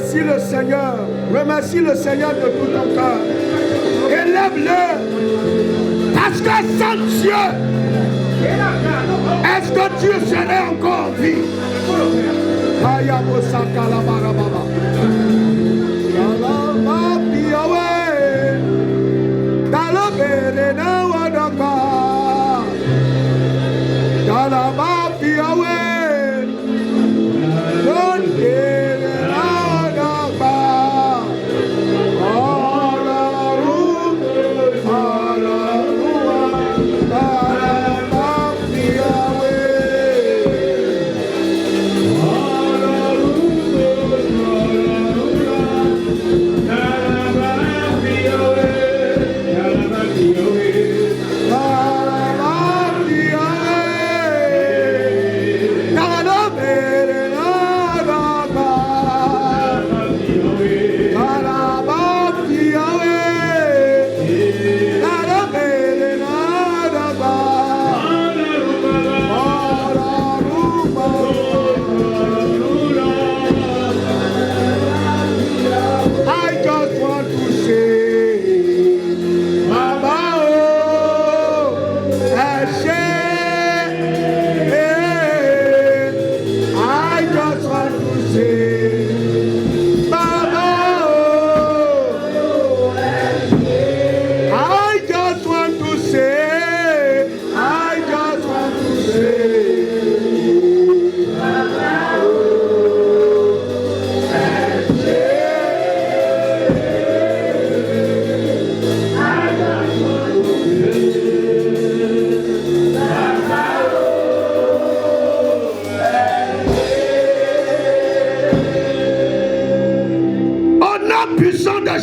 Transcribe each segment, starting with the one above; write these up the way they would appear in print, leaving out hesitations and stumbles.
Remercie le Seigneur. Remercie le Seigneur de tout ton cœur. Élève-le. Parce que sans Dieu, est-ce que Dieu serait encore en vie?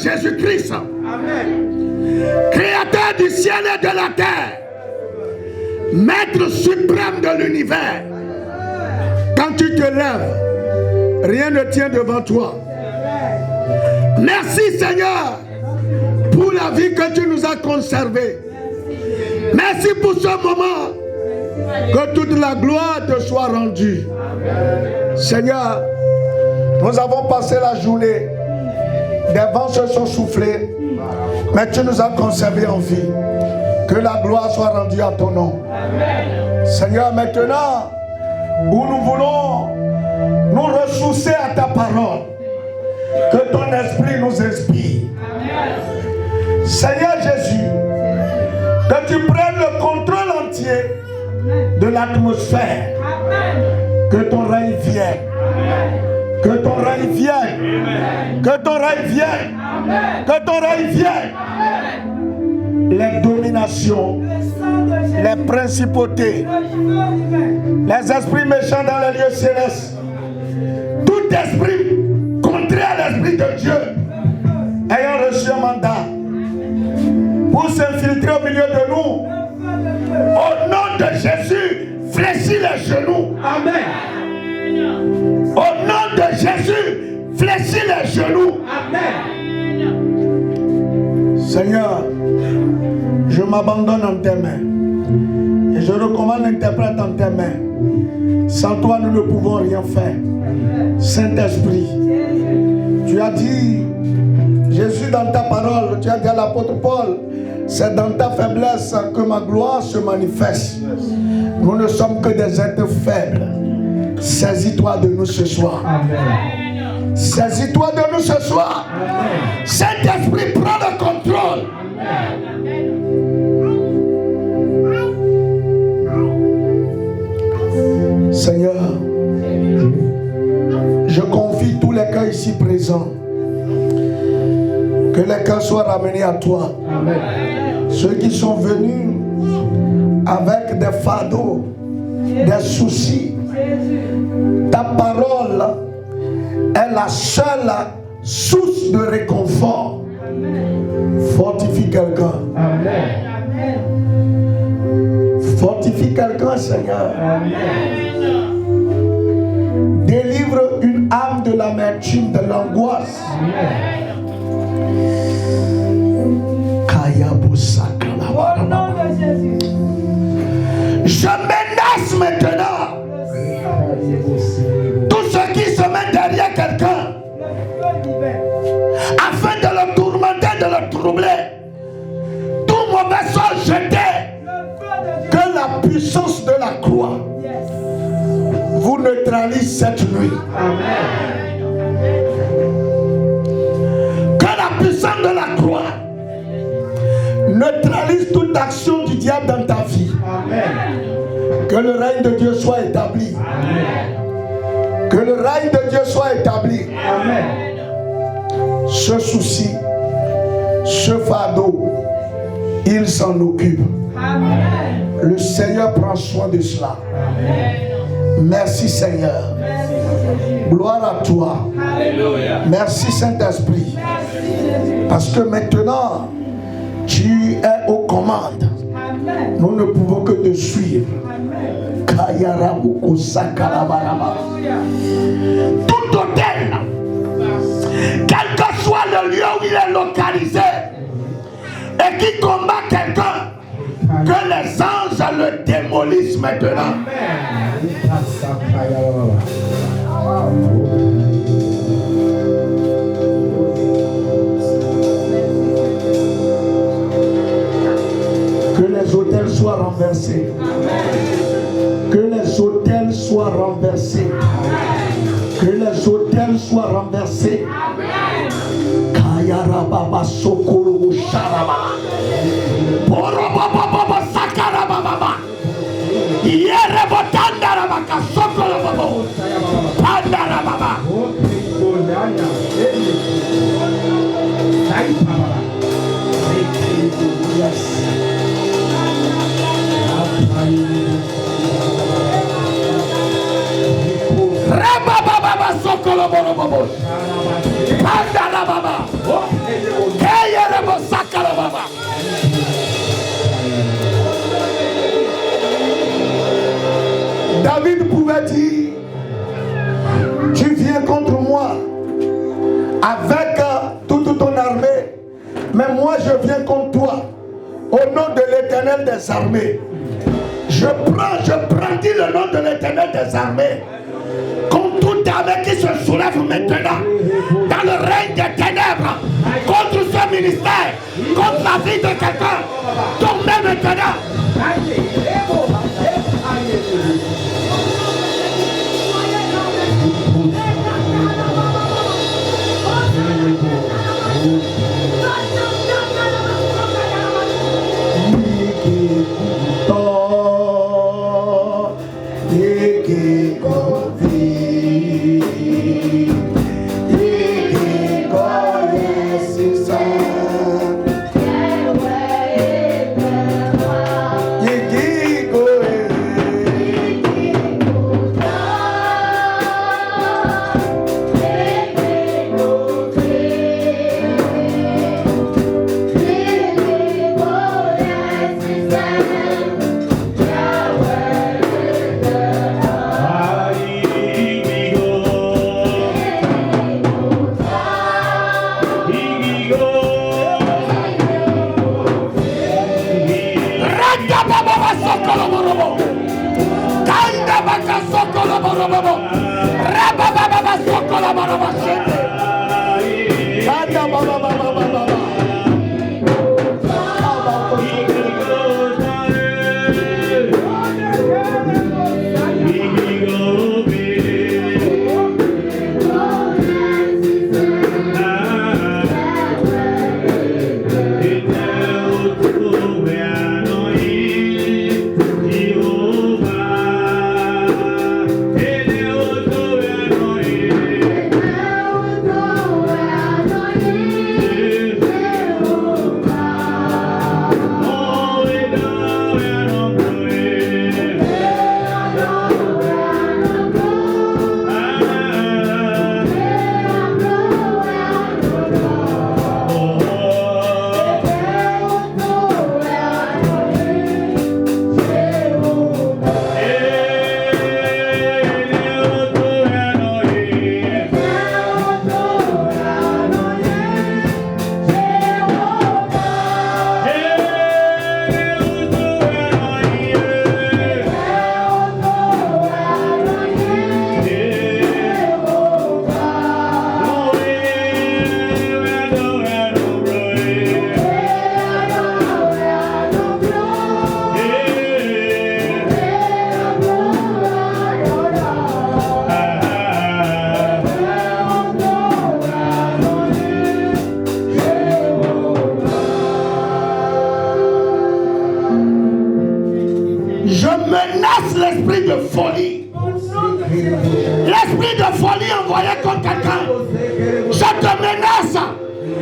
Jésus-Christ, créateur du ciel et de la terre, maître suprême de l'univers. Quand tu te lèves, rien ne tient devant toi. Merci Seigneur pour la vie que tu nous as conservée. Merci pour ce moment. Que toute la gloire te soit rendue. Seigneur, nous avons passé la journée. Des vents se sont soufflés, mais tu nous as conservés en vie. Que la gloire soit rendue à ton nom. Amen. Seigneur, maintenant, où nous voulons nous ressourcer à ta parole, que ton esprit nous inspire. Amen. Seigneur Jésus, que tu prennes le contrôle entier de l'atmosphère. Que ton règne vienne. Amen. Que ton règne vienne. Amen. Que ton règne vienne. Amen. Que ton règne vienne. Amen. Les dominations, les principautés, les esprits méchants dans les lieux célestes, tout esprit contraire à l'esprit de Dieu ayant reçu un mandat pour s'infiltrer au milieu de nous, au nom de Jésus, fléchis les genoux. Amen. Au nom de Jésus, fléchis les genoux. Amen. Seigneur, je m'abandonne en tes mains et je recommande l'interprète en tes mains. Sans toi, nous ne pouvons rien faire. Saint-Esprit, tu as dit, Jésus, dans ta parole, tu as dit à l'apôtre Paul, c'est dans ta faiblesse que ma gloire se manifeste. Nous ne sommes que des êtres faibles. Saisis-toi de nous ce soir. Amen. Saisis-toi de nous ce soir. Saint-Esprit, prends le contrôle. Amen. Seigneur, je confie tous les cœurs ici présents. Que les cœurs soient ramenés à toi. Amen. Ceux qui sont venus avec des fardeaux, des soucis, ta parole est la seule source de réconfort. Amen. Fortifie quelqu'un. Amen. Fortifie quelqu'un, Seigneur. Amen. Délivre une âme de l'amertume, de l'angoisse. Au nom de Jésus. Je menace maintenant tous ceux qui se mettent derrière quelqu'un aujourd'hui. Que la puissance de la croix neutralise toute action du diable dans ta vie. Que le règne de Dieu soit établi. Que le règne de Dieu soit établi. Ce souci, ce fardeau, il s'en occupe. Le Seigneur prend soin de cela. Merci Seigneur. Gloire à toi. Merci Saint-Esprit. Parce que maintenant, tu es aux commandes. Nous ne pouvons que te suivre. Tout hôtel, quel que soit le lieu où il est localisé, et qui combat quelqu'un, que les anges le démolissent maintenant. Que les autels soient renversés. Que les autels soient renversés. Que les autels soient renversés. Kayara baba sokoro sharaba. Boro baba baba sakara baba. Yere botandara baka sokoro baba. Pandara baba. Raba baba sokoro baba. Pandara baba. Kayere bo sakara baba. David pouvait dire, tu viens contre moi avec toute ton armée, mais moi je viens contre toi au nom de l'Éternel des armées. Je brandis le nom de l'Éternel des armées contre toute armée qui se soulève maintenant dans le règne des ténèbres contre ce ministère, contre la vie de quelqu'un. Tombez maintenant.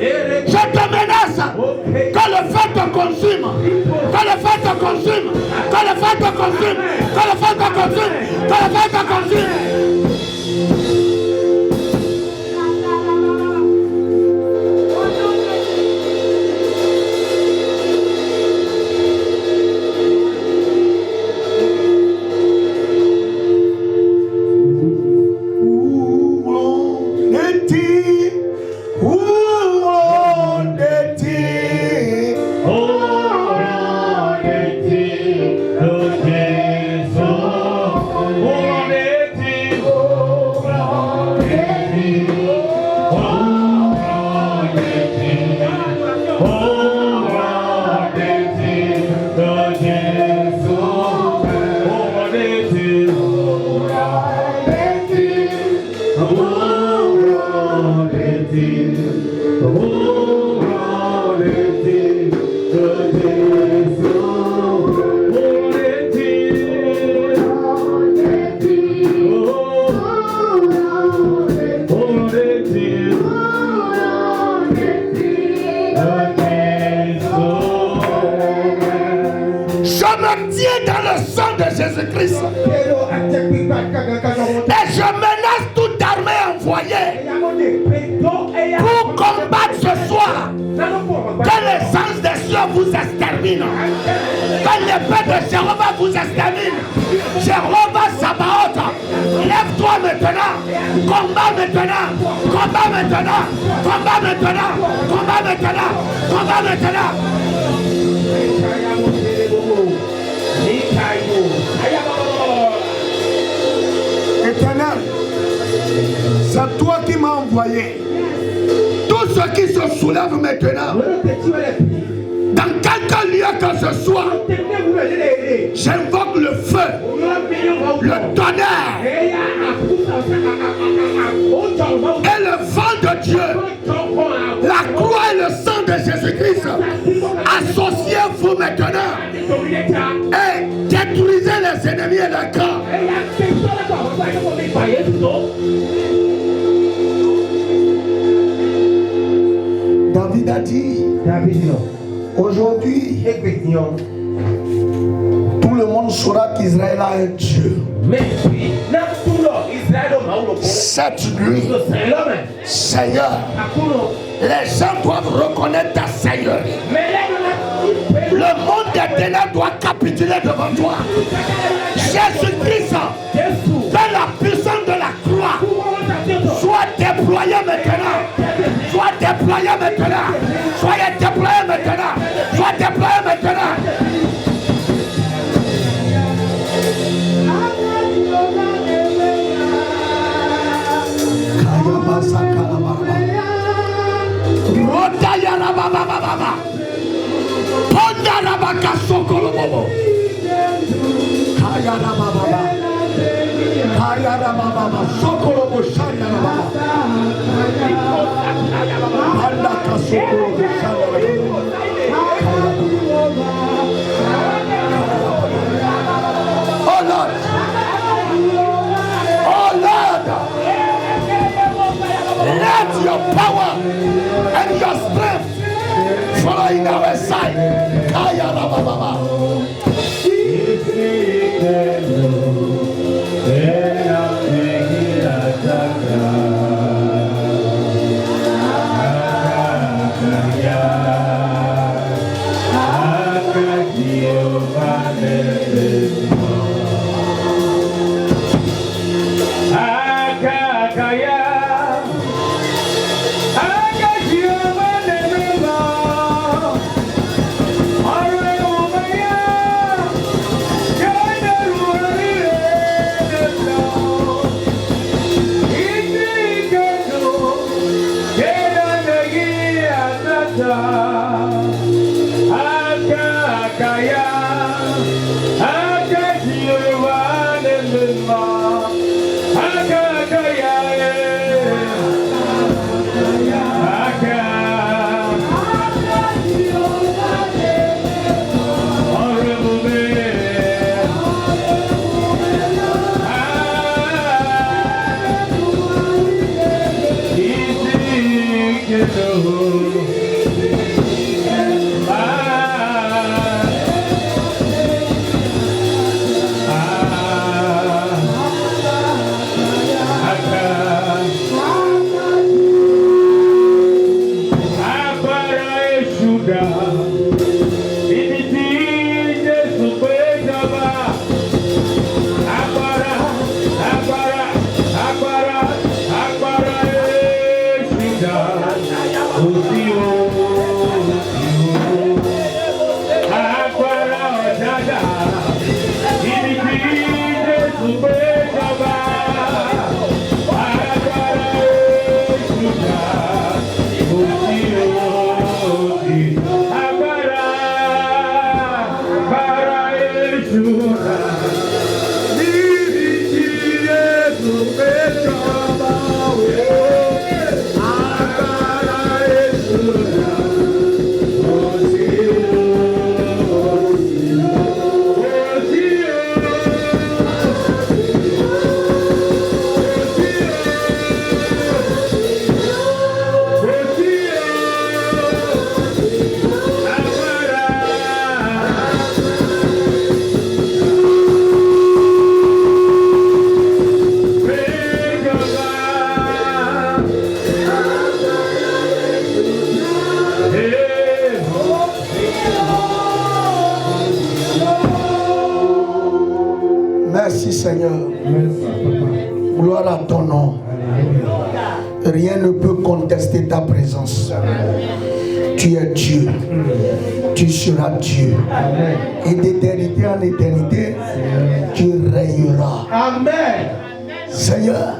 Je te menace que le feu te consume. Que le feu te consume. Que le feu te consume. Que le feu te consume. Que le feu te consume. Jésus-Christ. Et je menace toute armée envoyée pour combattre ce soir. Que l'essence des cieux vous extermine. Que l'épée de Jéhovah vous extermine. Jéhovah Sabaoth, lève-toi maintenant. Combat maintenant. Combat maintenant. Combat maintenant. Combat maintenant. Combat maintenant. Éternel, c'est toi qui m'as envoyé. Tous ceux qui se soulèvent maintenant, dans quelque lieu que ce soit, j'invoque le feu, le tonnerre et le vent de Dieu, la croix et le sang de Jésus-Christ. Associez-vous maintenant et détruisez les ennemis et leurs camps. David a dit, aujourd'hui, tout le monde saura qu'Israël a un Dieu. Cette nuit, Seigneur, les gens doivent reconnaître ta Seigneurie. Le monde des ténèbres doit capituler devant toi. Jésus-Christ, dans la puissance de la croix, soit déployé maintenant. Sois déployé maintenant. Soyez déployé maintenant. Sois déployé maintenant. Oh Lord, let your power and your strength follow in our side. Kaya Baba. Oh Merci Seigneur. Gloire à ton nom. Rien ne peut contester ta présence. Tu es Dieu. Tu seras Dieu. Et d'éternité en éternité, tu règneras. Amen. Seigneur,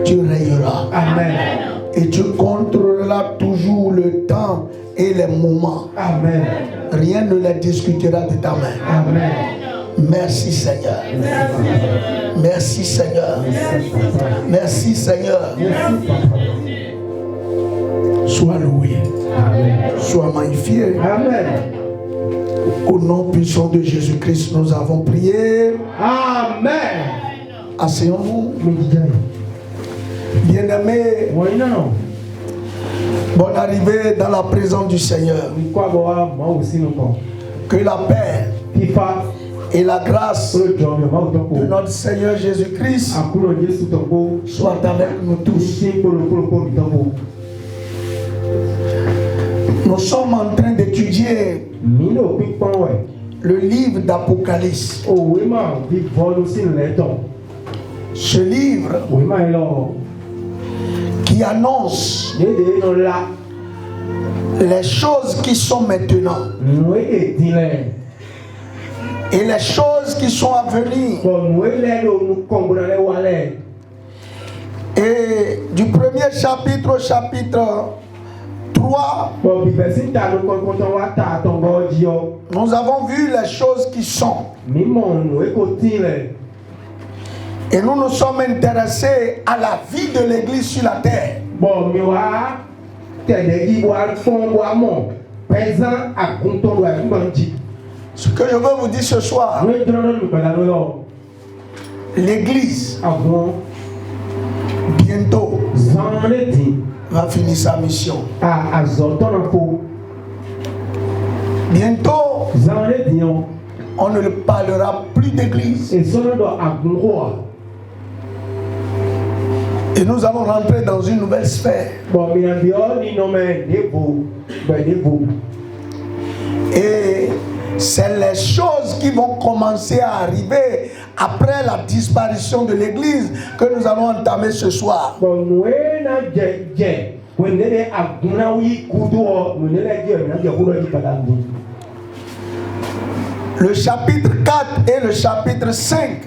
tu règneras. Amen. Et tu contrôleras toujours le temps et les moments. Amen. Rien ne les discutera de ta main. Amen. Merci Seigneur. Merci Seigneur. Merci Seigneur. Sois loué. Sois magnifié. Amen. Au nom puissant de Jésus-Christ, nous avons prié. Amen. Asseyons-nous. Bien-aimés, bonne arrivée dans la présence du Seigneur. Que la paix et la grâce de notre Seigneur Jésus-Christ soient avec nous tous. Nous sommes en train d'étudier le livre d'Apocalypse. Ce livre qui annonce les choses qui sont maintenant et les choses qui sont à venir. Et du premier chapitre au chapitre 3, nous avons vu les choses qui sont. Et nous nous sommes intéressés à la vie de l'Église sur la terre. Ce que je veux vous dire ce soir, l'Église bientôt va finir sa mission. Bientôt, on ne parlera plus d'Église. Et nous allons rentrer dans une nouvelle sphère. Et c'est les choses qui vont commencer à arriver après la disparition de l'Église que nous allons entamer ce soir. Le chapitre 4 et le chapitre 5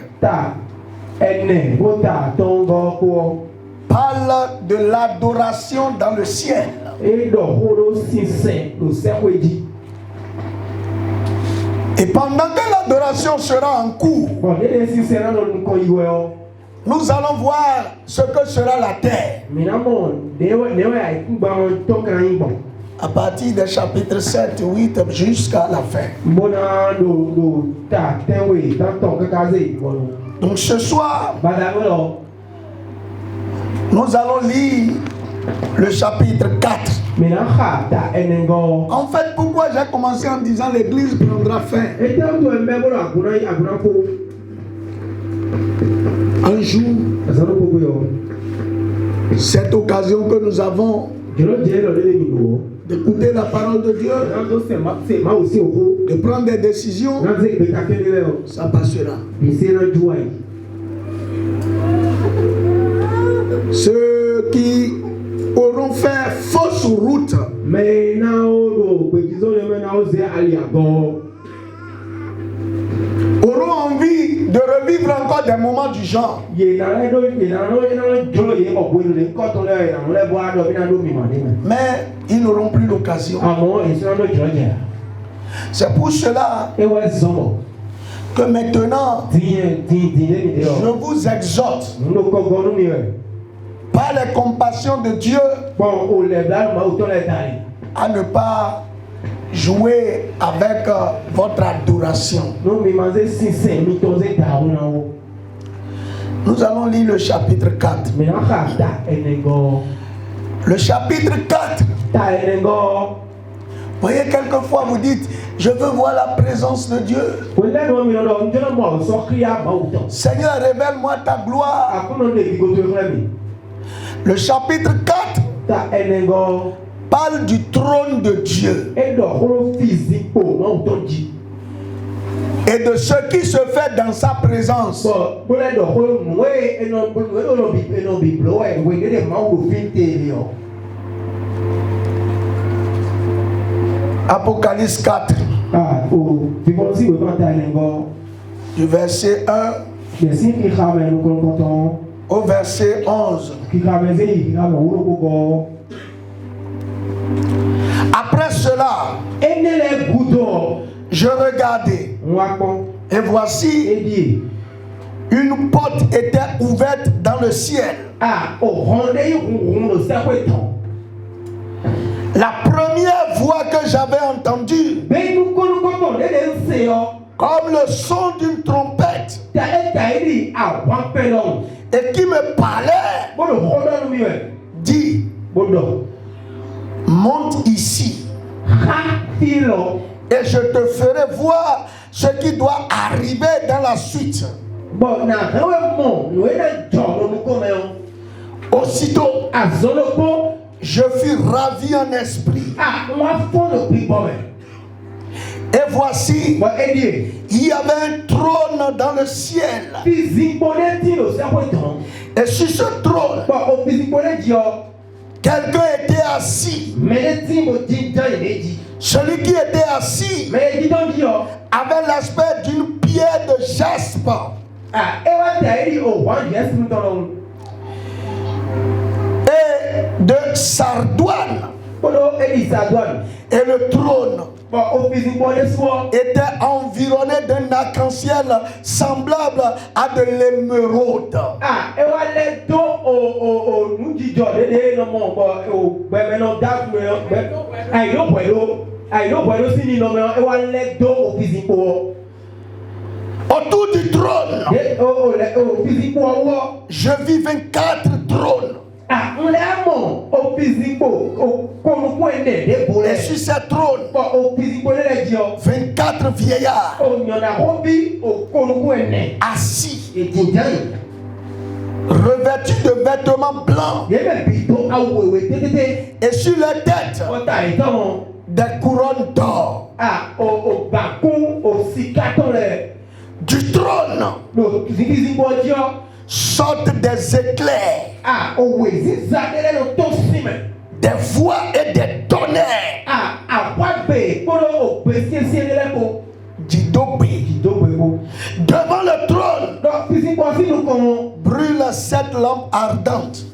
parlent de l'adoration dans le ciel. Et pendant que l'adoration sera en cours, nous allons voir ce que sera la terre. À partir du chapitre 7, 8 jusqu'à la fin. Donc ce soir, nous allons lire le chapitre 4. En fait, pourquoi j'ai commencé en disant l'église prendra fin? Un jour, cette occasion que nous avons d'écouter la parole de Dieu, de prendre des décisions, ça passera. Ceux qui auront fait fausse route. Auront envie de revivre encore des moments du genre. Mais ils n'auront plus l'occasion. C'est pour cela que maintenant, je vous exhorte par les compassions de Dieu à ne pas jouer avec votre adoration. Nous allons lire le chapitre 4. Le chapitre 4. Vous voyez, quelquefois vous dites, je veux voir la présence de Dieu. Seigneur, révèle-moi ta gloire. Le chapitre 4 parle du trône de Dieu et de ce qui se fait dans sa présence. Apocalypse 4, du verset 1 au verset 11. Après cela, je regardais, et voici, une porte était ouverte dans le ciel. La première voix que j'avais entendue, comme le son d'une trompette, et qui me parlait, dit, monte ici, et je te ferai voir ce qui doit arriver dans la suite. Aussitôt, je fus ravi en esprit. Et voici, il y avait un trône dans le ciel. Et sur ce trône, quelqu'un était assis. Celui qui était assis avait l'aspect d'une pierre de jaspe et de sardoine. Et le trône était environné d'un arc-en-ciel semblable à de l'émeraude. Autour du trône, je vis 24 trônes. Et sur ces trônes, 24 vieillards assis, revêtus de vêtements blancs, et sur leur tête des couronnes d'or. Du trône sortent des éclairs, des voix et des tonnerres. Devant le trône brûlent 7 lampes ardentes,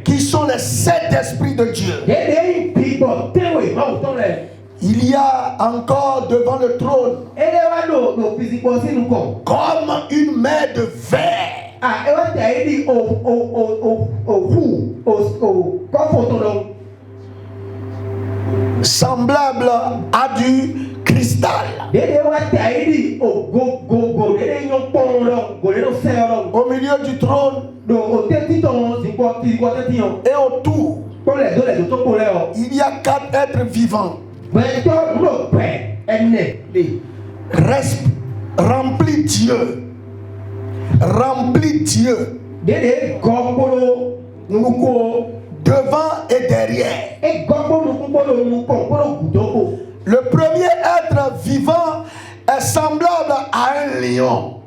qui sont les 7 esprits de Dieu. Il y a encore devant le trône comme une mer de verre, semblable à du cristal. Au milieu du trône et autour, il y a 4 êtres vivants. Remplis Dieu. Devant et derrière. Le premier être vivant est semblable à un lion.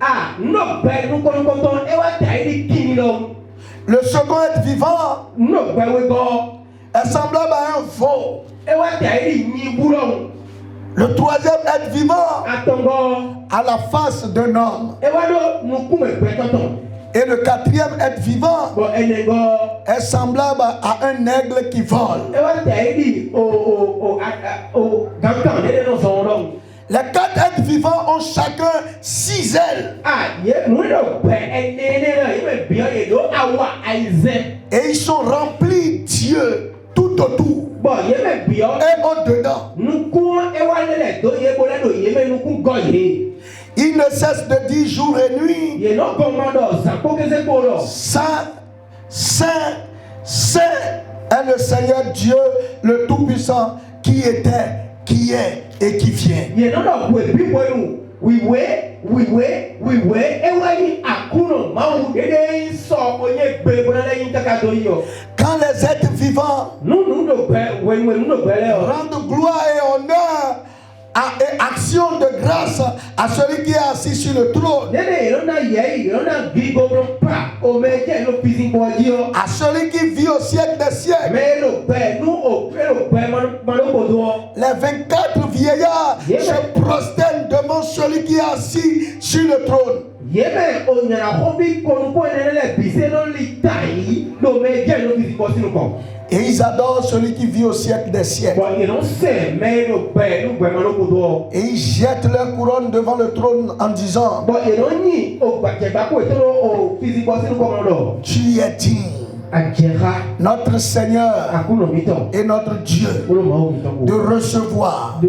Le second être vivant est semblable à un veau. Le troisième être vivant a la face d'un homme. Et le quatrième être vivant est semblable à un aigle qui vole. Les quatre êtres vivants ont chacun 6 ailes. Et ils sont remplis d'yeux tout autour et au-dedans. Ils ne cessent de dire jour et nuit: Saint, Saint, Saint est le Seigneur Dieu, le Tout-Puissant, qui était, qui est et qui vient. Quand les êtres vivants rendent gloire et honneur et action de grâce à celui qui est assis sur le trône, à celui qui vit au siècle des siècles, les 24 vieillards se prosternent devant celui qui est assis sur le trône. Et ils adorent celui qui vit au siècle des siècles. Et ils jettent leur couronne devant le trône en disant: Tu es digne, notre Seigneur et notre Dieu, de recevoir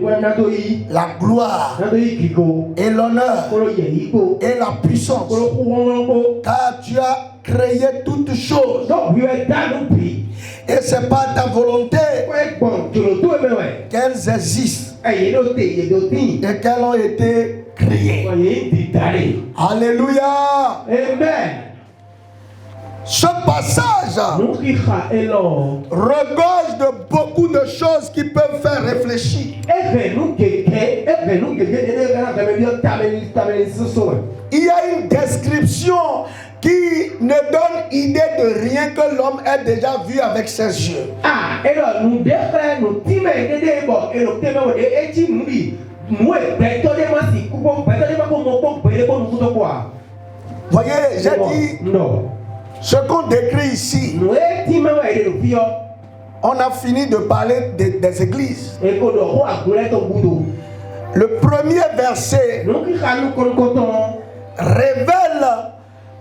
la gloire et l'honneur et la puissance, car tu as créé toutes choses. Et c'est par ta volonté qu'elles existent et qu'elles ont été créées. Alléluia. Amen. Ce passage regorge de beaucoup de choses qui peuvent faire réfléchir. Il y a une description qui ne donne idée de rien que l'homme ait déjà vu avec ses yeux. Voyez, j'ai dit, ce qu'on décrit ici, on a fini de parler des églises. Le premier verset révèle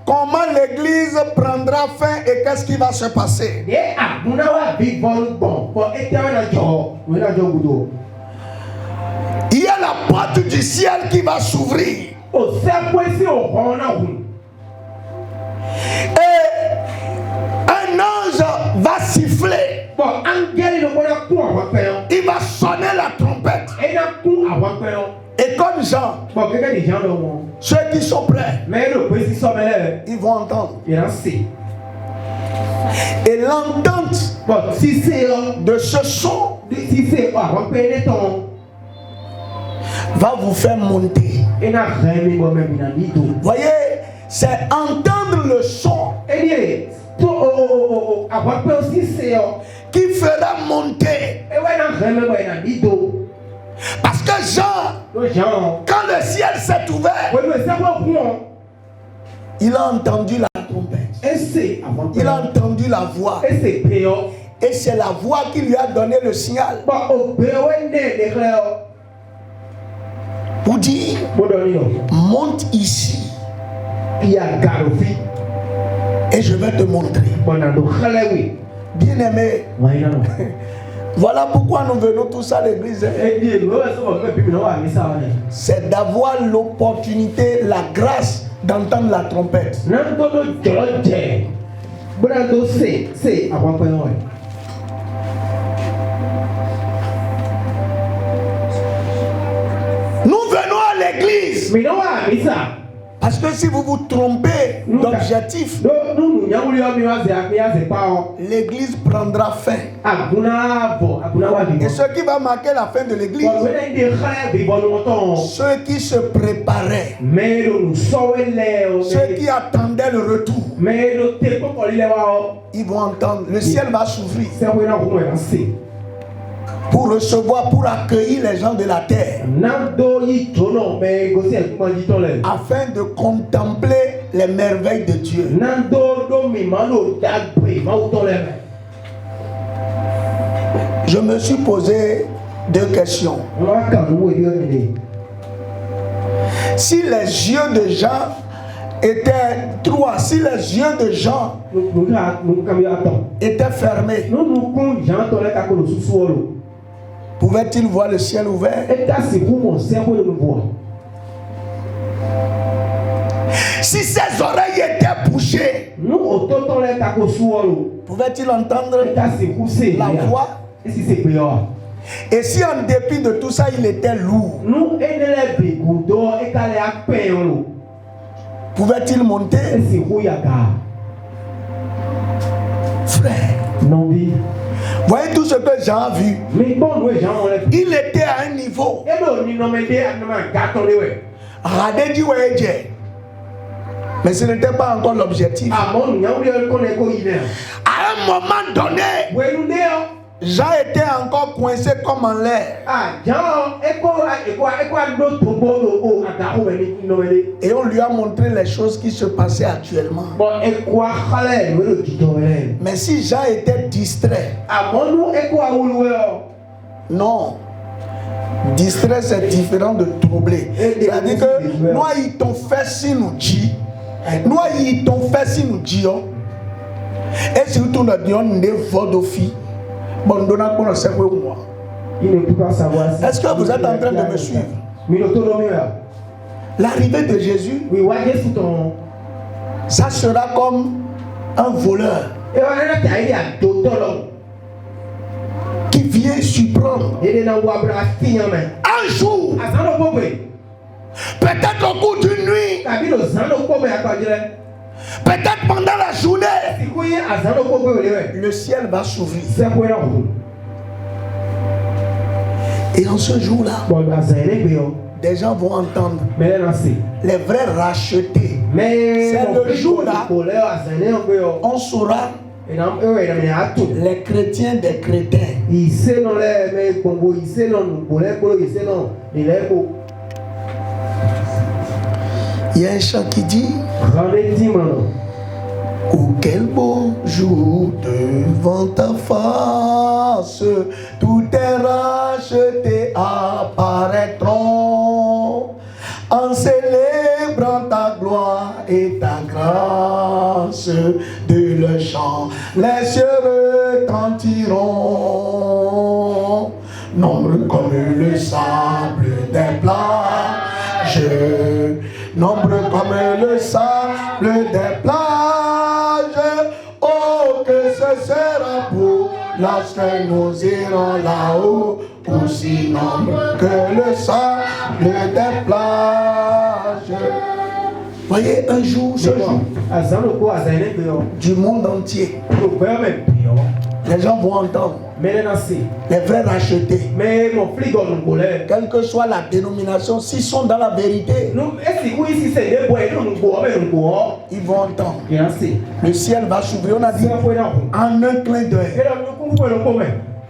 comment l'église prendra fin et qu'est-ce qui va se passer. Il y a la porte du ciel qui va s'ouvrir. Et un ange va siffler. Il va sonner la trompette. Et comme Jean, ceux qui sont prêts, ils vont entendre. Et l'entente de ce son va vous faire monter. Voyez, c'est entendre le son qui fera monter. Parce que Jean, quand le ciel s'est ouvert, il a entendu la trompette. Il a entendu la voix. Et c'est la voix qui lui a donné le signal pour dire: monte ici et je vais te montrer. Bien aimé, voilà pourquoi nous venons tous à l'église. C'est d'avoir l'opportunité, la grâce d'entendre la trompette. Nous venons à l'église Parce que si vous vous trompez d'objectif, l'église prendra fin. Et ce qui va marquer la fin de l'église, ceux qui se préparaient, ceux qui attendaient le retour, ils vont entendre, le ciel va s'ouvrir pour recevoir, pour accueillir les gens de la terre, afin de contempler les merveilles de Dieu. Je me suis posé deux questions. Si les yeux de Jean étaient trois, si les yeux de Jean étaient fermés, pouvait-il voir le ciel ouvert? Si ses oreilles étaient bouchées, pouvait-il entendre la voix? Et si en dépit de tout ça, il était lourd, pouvait-il monter? Frère, voyez tout ce que Jean a vu. Il était à un niveau. Mais ce n'était pas encore l'objectif. À un moment donné, Jean était encore coincé comme en l'air. Et on lui a montré les choses qui se passaient actuellement. Mais si Jean était distrait, non. Distrait, c'est différent de troublé. C'est-à-dire que nous, ils t'ont fait si nous dit. Nous, ils t'ont fait si nous dit. Et surtout, nous disons, nous sommes bon, il ne peut pas savoir. Est-ce que vous êtes en train de me suivre? L'arrivée de Jésus, ça sera comme un voleur qui vient surprendre un jour, peut-être au cours d'une nuit, peut-être pendant la journée, le ciel va s'ouvrir. Et en ce jour-là, des gens vont entendre les vrais rachetés. C'est le jour-là, on saura les chrétiens des chrétiens. Il y a un chant qui dit: oh, quel beau jour devant ta face, tout est racheté apparaîtront, en célébrant ta gloire et ta grâce. De le chant, les cieux retentiront, nombreux comme le sable des plages, nombreux comme le sable des plages. Oh, que ce sera pour lorsque nous irons là-haut, aussi nombreux que le sable des plages. Voyez, un jour, ce jour, du monde entier, les gens vont entendre les vrais rachetés. Quelle que soit la dénomination, s'ils sont dans la vérité, ils vont entendre. Le ciel va s'ouvrir, on a dit, en un clin d'œil.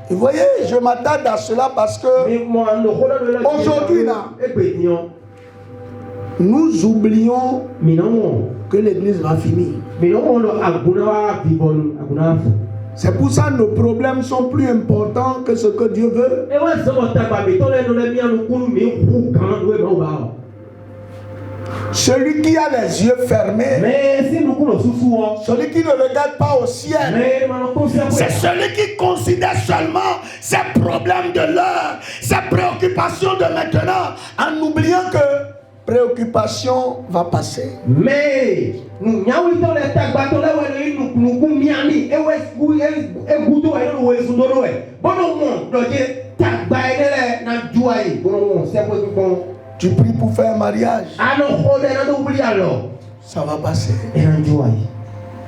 Et vous voyez, je m'attarde à cela parce que aujourd'hui là, nous oublions que l'église va finir. C'est pour ça que nos problèmes sont plus importants que ce que Dieu veut. Celui qui a les yeux fermés, celui qui ne regarde pas au ciel, c'est celui qui considère seulement ses problèmes de l'heure, ses préoccupations de maintenant, en oubliant que préoccupation va passer. Mais Tu pries pour faire un mariage. Ça va passer.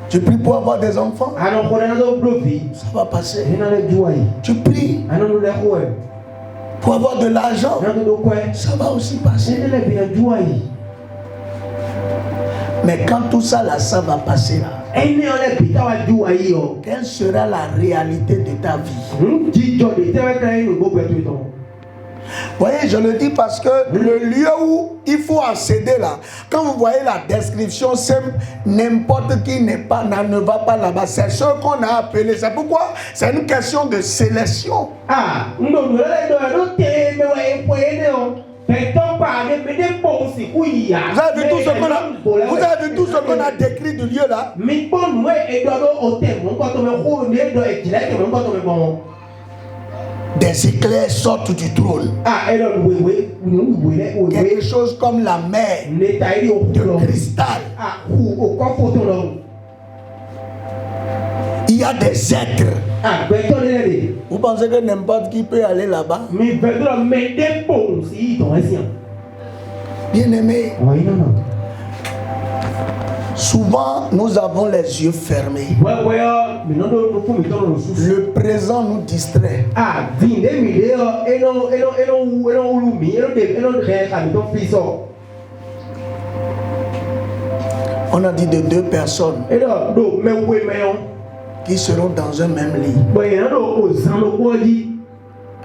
Tu pries pour avoir des enfants. Ça va passer. Tu pries pour avoir de l'argent. Ça va aussi passer. Mais quand tout ça là, ça va passer là, quelle sera la réalité de ta vie? Voyez, je le dis parce que le lieu où il faut accéder là, quand vous voyez la description simple, n'importe qui ne va pas là-bas. C'est ce qu'on a appelé. C'est pourquoi c'est une question de sélection. Vous avez vu tout ce qu'on a décrit du lieu là? Des éclairs sortent du trône. Quelque chose comme la mer de cristal. Il y a des êtres. Vous pensez que n'importe qui peut aller là-bas? Bien aimé. Souvent, nous avons les yeux fermés. Le présent nous distrait. On a dit de deux personnes qui seront dans un même lit.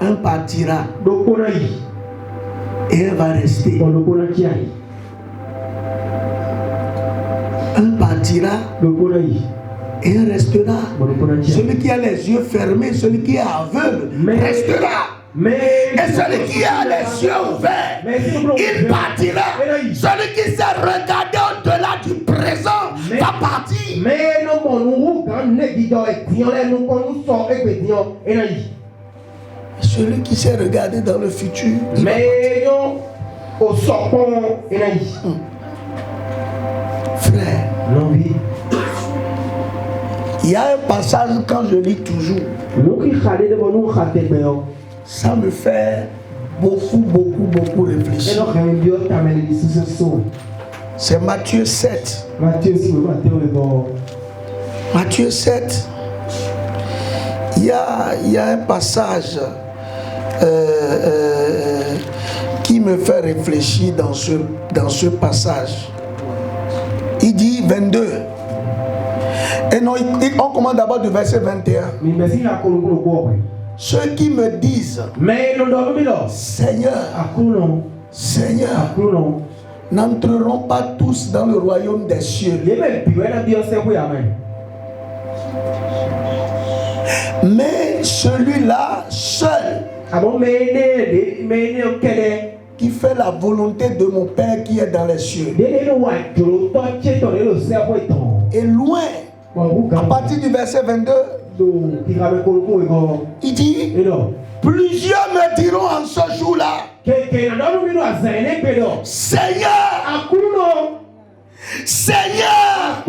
Un partira et un va rester. Un partira et un restera. Celui qui a les yeux fermés, celui qui est aveugle, restera. Et celui qui a les yeux ouverts, il partira. Celui qui s'est regardé au-delà du présent va partir. Celui qui s'est regardé dans le futur, il va partir. Frère, il y a un passage quand je lis toujours, ça me fait beaucoup réfléchir. C'est Matthieu 7. Matthieu 7. Il y a un passage qui me fait réfléchir dans ce passage. Il dit 22. Et non, on commence d'abord du verset 21. Ceux qui me disent Seigneur, Seigneur, n'entreront pas tous dans le royaume des cieux, mais celui-là seul qui fait la volonté de mon Père qui est dans les cieux. Et loin, à partir du verset 22, il dit, plusieurs me diront en ce jour-là, Seigneur, Seigneur,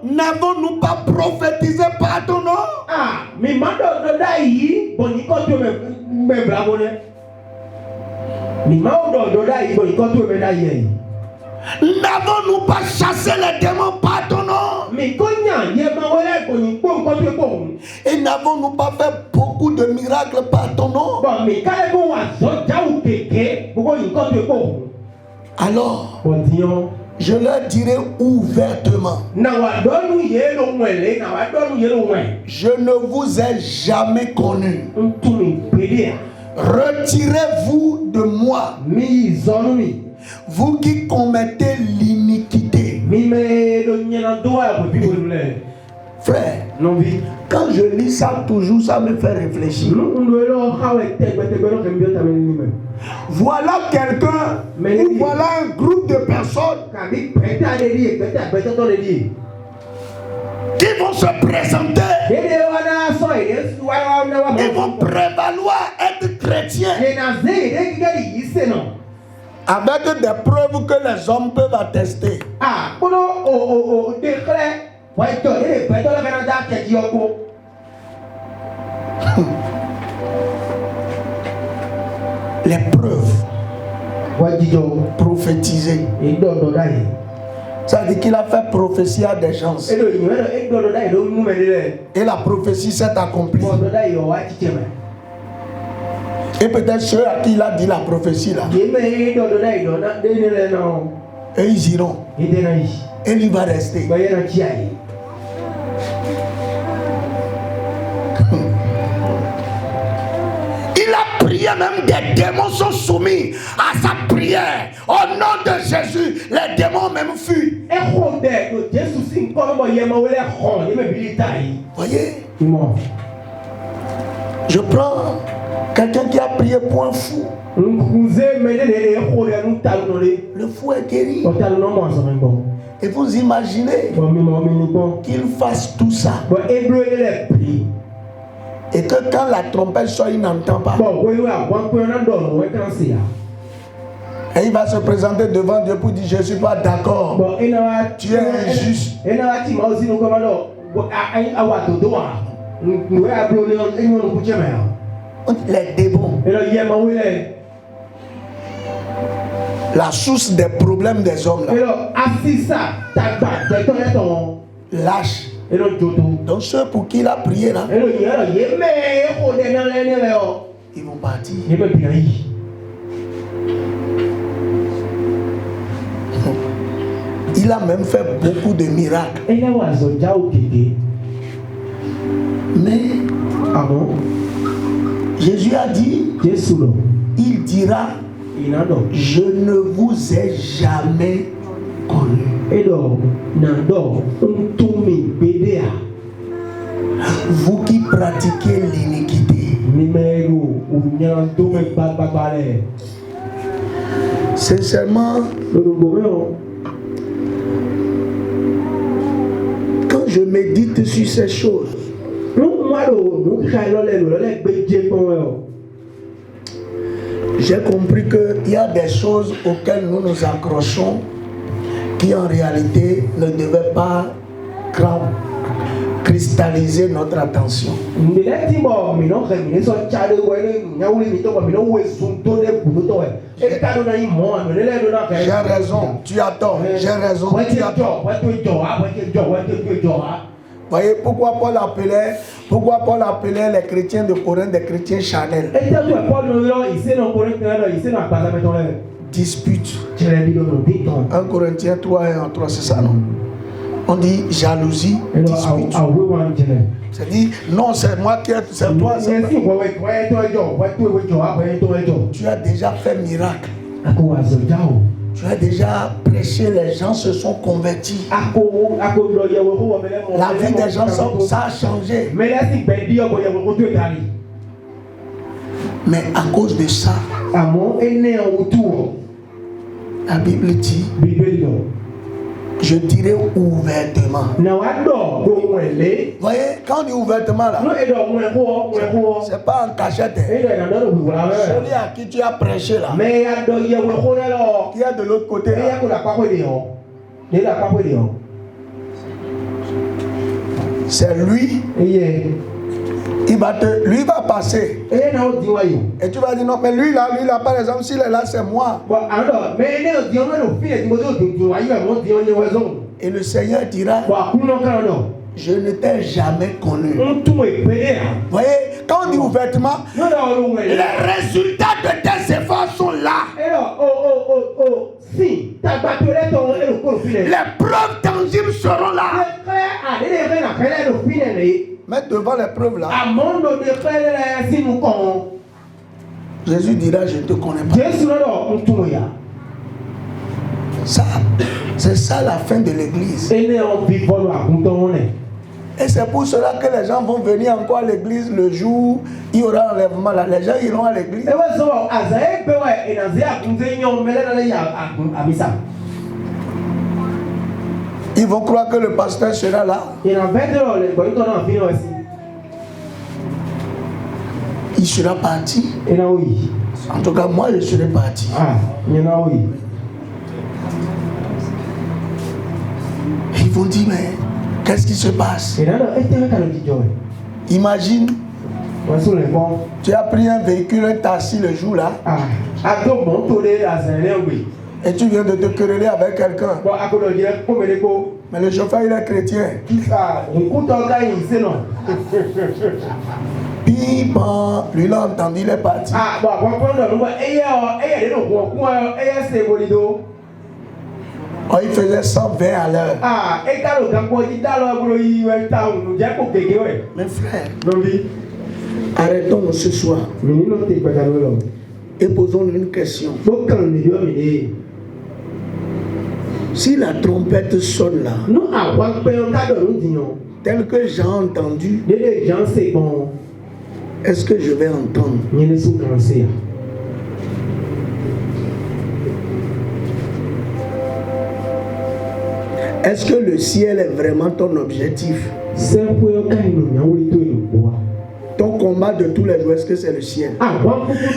n'avons-nous pas prophétisé par ton nom? N'avons-nous pas chassé les démons par ton nom? Et n'avons-nous pas fait beaucoup de miracles par ton nom? Alors, je leur dirai ouvertement, je ne vous ai jamais connu. Retirez-vous de moi, vous qui commettez l'iniquité. Frère, quand je lis ça toujours, ça me fait réfléchir. Voilà quelqu'un, ou voilà un groupe de personnes qui vont se présenter. Ils vont prévaloir être chrétiens avec des preuves que les hommes peuvent attester. Les preuves. prophétiser. Ça veut dire qu'il a fait prophétie à des gens. Et la prophétie s'est accomplie. Et peut-être ceux à qui il a dit la prophétie là. Et ils iront. Et lui va rester. Il a prié, même des démons sont soumis à sa prière. Au nom de Jésus, les démons même fuient. Voyez? Je prends quelqu'un qui a prié point fou. Le fou est guéri. Et vous imaginez qu'il fasse tout ça. Et que quand la trompette sonne, il n'entend pas. Et il va se présenter devant Dieu pour dire: je ne suis pas d'accord. Tu es injuste. Les démons. La source des problèmes des hommes là. Lâche. Donc ceux pour qui il a prié là, ils vont partir. Il a même fait beaucoup de miracles. Mais Jésus a dit, il dira: je ne vous ai jamais connu. Vous qui pratiquez l'iniquité. Sincèrement, quand je médite sur ces choses, j'ai compris qu'il y a des choses auxquelles nous nous accrochons qui en réalité ne devaient pas cristalliser notre attention. J'ai raison, tu as tort. J'ai raison, tu as tort. Voyez pourquoi Paul appelait les chrétiens de Corinthe des chrétiens charnels. Dispute. 1 Corinthiens 3 et 3, c'est ça, non? On dit jalousie, dispute. C'est-à-dire, non, c'est moi qui ai, c'est toi. Tu as déjà fait miracle. Tu as déjà prêché, les gens se sont convertis. La vie des gens, ça a changé. Mais à cause de ça, la Bible dit, je dirais ouvertement. Voyez, quand on dit ouvertement là, c'est pas en cachette. Celui à qui tu as prêché là, qui est de l'autre côté là, c'est lui. Lui va passer. Et tu vas dire non, mais lui là, par exemple, s'il est là, c'est moi. Et le Seigneur dira: je ne t'ai jamais connu. Voyez, quand on dit ouvertement, les résultats de tes efforts sont là. Les preuves tangibles seront là. Mais devant les preuves là, Jésus dira: je ne te connais pas. Ça, c'est ça la fin de l'église. Et c'est pour cela que les gens vont venir encore à l'église le jour où il y aura enlèvement là. Les gens iront à l'église. Ils vont croire que le pasteur sera là. Il sera parti. En tout cas, moi je serai parti. Ils vont dire: mais qu'est-ce qui se passe? Imagine Tu as pris un véhicule, un taxi le jour-là. Et tu viens de te quereller avec quelqu'un. Mais le chauffeur, il est chrétien. Puis, bon, lui l'a entendu, il est parti. Oh, il faisait 120 à l'heure. Mes frères, arrêtons ce soir et posons-nous une question. Si la trompette sonne là, tel que j'ai entendu, est-ce que je vais entendre? Est-ce que le ciel est vraiment ton objectif? Ton combat de tous les jours, est-ce que c'est le ciel?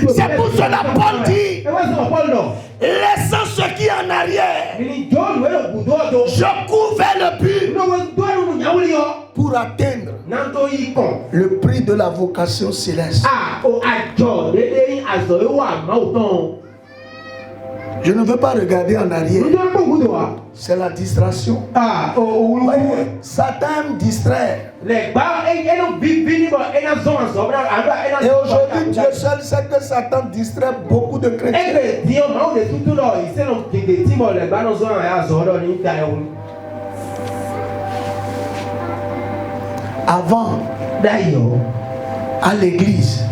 C'est pour cela Paul dit, laissant ce qui est en arrière, je cours vers le but pour atteindre le prix de la vocation céleste. Je ne veux pas regarder en arrière. C'est la distraction. Satan me distrait. Et aujourd'hui, Dieu seul sait que Satan distrait beaucoup de chrétiens. Avant, à l'église,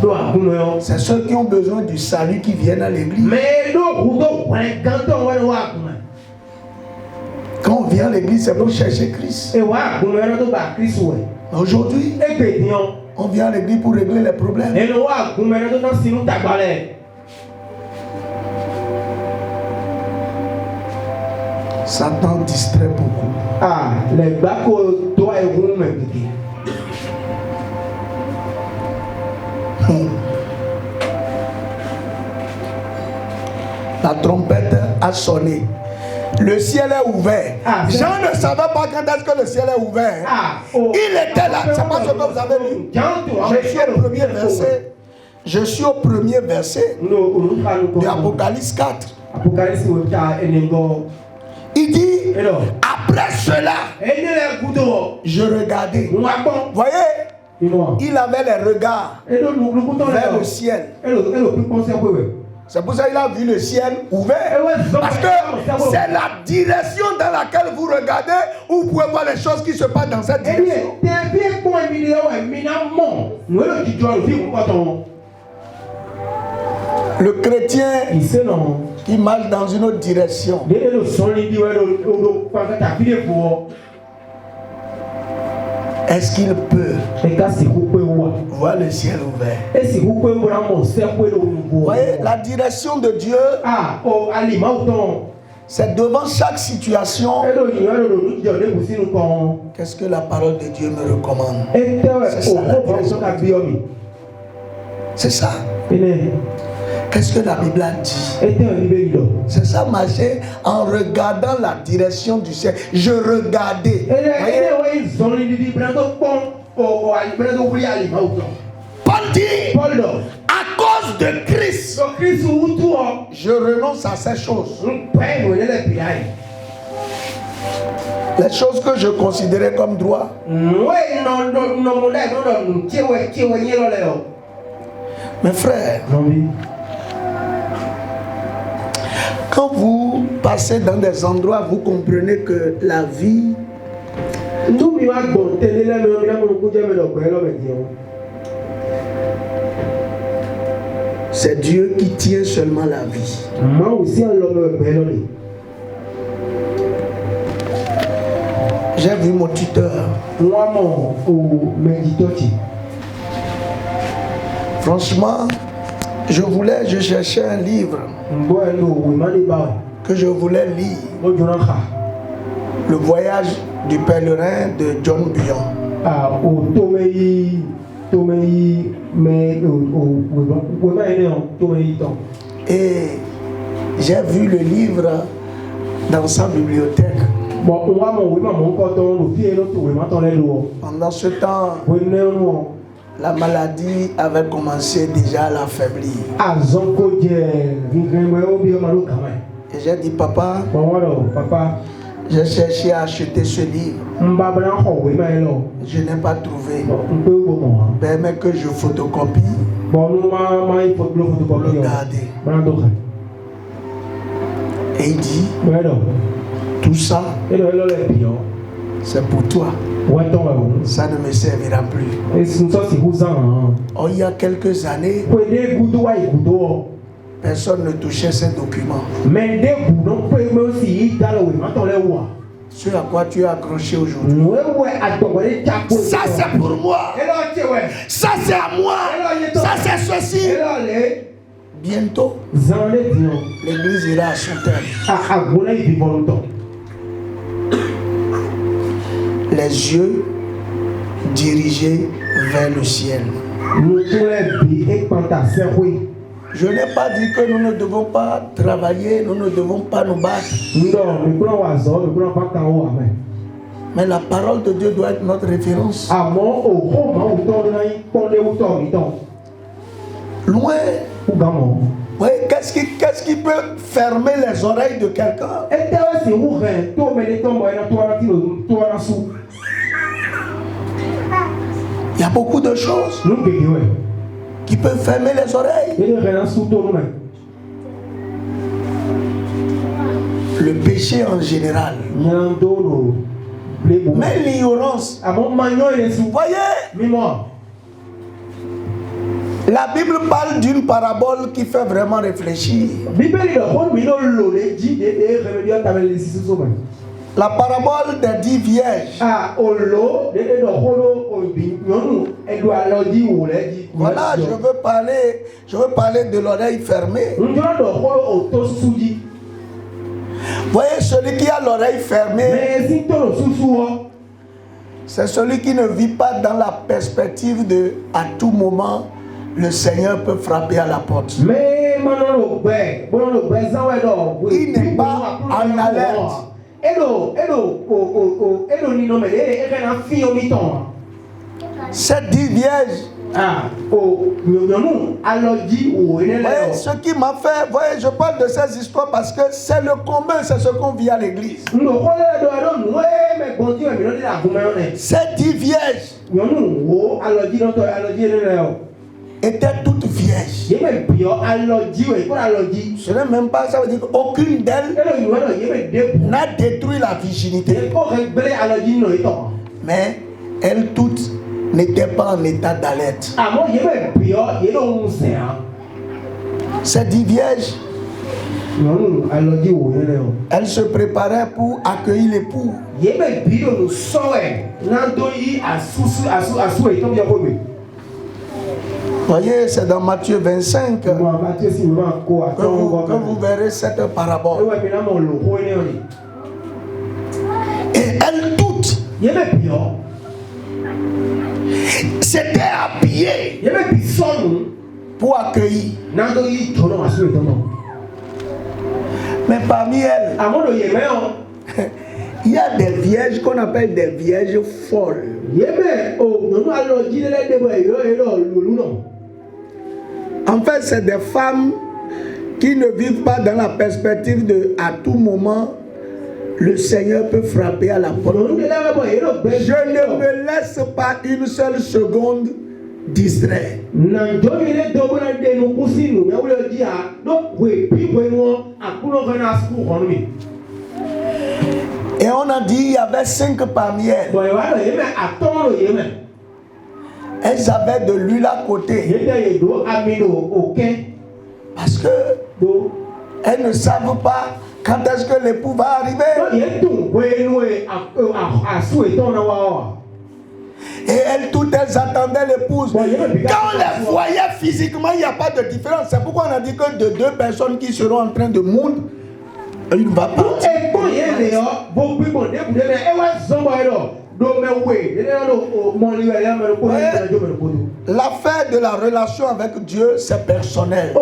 c'est ceux qui ont besoin du salut qui viennent à l'église. Quand on vient à l'église, c'est pour chercher Christ. Aujourd'hui, on vient à l'église pour régler les problèmes. Satan distrait beaucoup. La trompette a sonné. Le ciel est ouvert. Jean ne savait pas quand est-ce que le ciel est ouvert. Il était là. C'est pas ce que vous avez lu. Je suis au premier verset. Je suis au premier verset de Apocalypse 4. Il dit, après cela, je regardais. Vous voyez, il avait les regards vers le ciel. C'est pour ça qu'il a vu le ciel ouvert. Parce que c'est la direction dans laquelle vous regardez où vous pouvez voir les choses qui se passent dans cette direction. Le chrétien qui marche dans une autre direction, est-ce qu'il peut voir le ciel ouvert? Vous voyez, la direction de Dieu, c'est devant chaque situation. Qu'est-ce que la parole de Dieu me recommande? C'est ça la direction de Dieu. C'est ça. Qu'est-ce que la Bible a dit? C'est ça, marcher en regardant la direction du ciel. Je regardais. Paul dit, à cause de Christ, je renonce à ces choses. Les choses que je considérais comme droit. Mes frères, quand vous passez dans des endroits, vous comprenez que la vie, c'est Dieu qui tient seulement la vie. J'ai vu mon tuteur. Franchement, je cherchais un livre que je voulais lire. Le voyage du pèlerin de John Bunyan. Et j'ai vu le livre dans sa bibliothèque. Pendant ce temps, La maladie avait commencé déjà à l'affaiblir. Et j'ai dit, papa, j'ai cherché à acheter ce livre. Je n'ai pas trouvé. Permets que je photocopie pour le garder. Et il dit, tout ça, c'est pour toi. Ça ne me servira plus. Oh, il y a quelques années, personne ne touchait ces documents. Ce à quoi tu es accroché aujourd'hui. Ça c'est pour moi. Ça c'est à moi. Ça c'est ceci. Bientôt, l'église ira à son terme. Les yeux dirigés vers le ciel. Je n'ai pas dit que nous ne devons pas travailler, nous ne devons pas nous battre. Mais la parole de Dieu doit être notre référence. Loin. Oui, qu'est-ce qui peut fermer les oreilles de quelqu'un? Il y a beaucoup de choses qui peuvent fermer les oreilles. Le péché en général. Mais l'ignorance. Vous voyez? La Bible parle d'une parabole qui fait vraiment réfléchir. La parabole des 10 vierges. Voilà, je veux parler de l'oreille fermée. Vous voyez, celui qui a l'oreille fermée, c'est celui qui ne vit pas dans la perspective de à tout moment le Seigneur peut frapper à la porte. Il n'est pas en alerte. Ces 10 vierges. Ce qui m'a fait, voyez, je parle de ces histoires parce que c'est le commun, c'est ce qu'on vit à l'église. Ces 10 vierges étaient toutes vierges. Ce n'est même pas ça, veut dire qu'aucune d'elles n'a détruit la virginité. Mais elles toutes n'étaient pas en état d'alerte. Ces 10 vierges, elles se préparaient pour accueillir l'époux. Voyez, c'est dans Matthieu 25 que vous verrez cette parabole. Et elles toutes s'étaient habillées pour accueillir. Mais parmi elles, il y a des vierges qu'on appelle des vierges folles. En fait, c'est des femmes qui ne vivent pas dans la perspective de à tout moment le Seigneur peut frapper à la porte. Je ne me laisse pas une seule seconde distraire. Et on a dit il y avait 5 parmi elles. Elles avaient de l'huile à côté. Parce que elles ne savent pas quand est-ce que l'époux va arriver. Et elles toutes elles attendaient l'épouse. Quand on les voyait physiquement, il n'y a pas de différence. C'est pourquoi on a dit que de 2 personnes qui seront en train de mourir, il va partir. L'affaire de la relation avec Dieu, c'est personnel.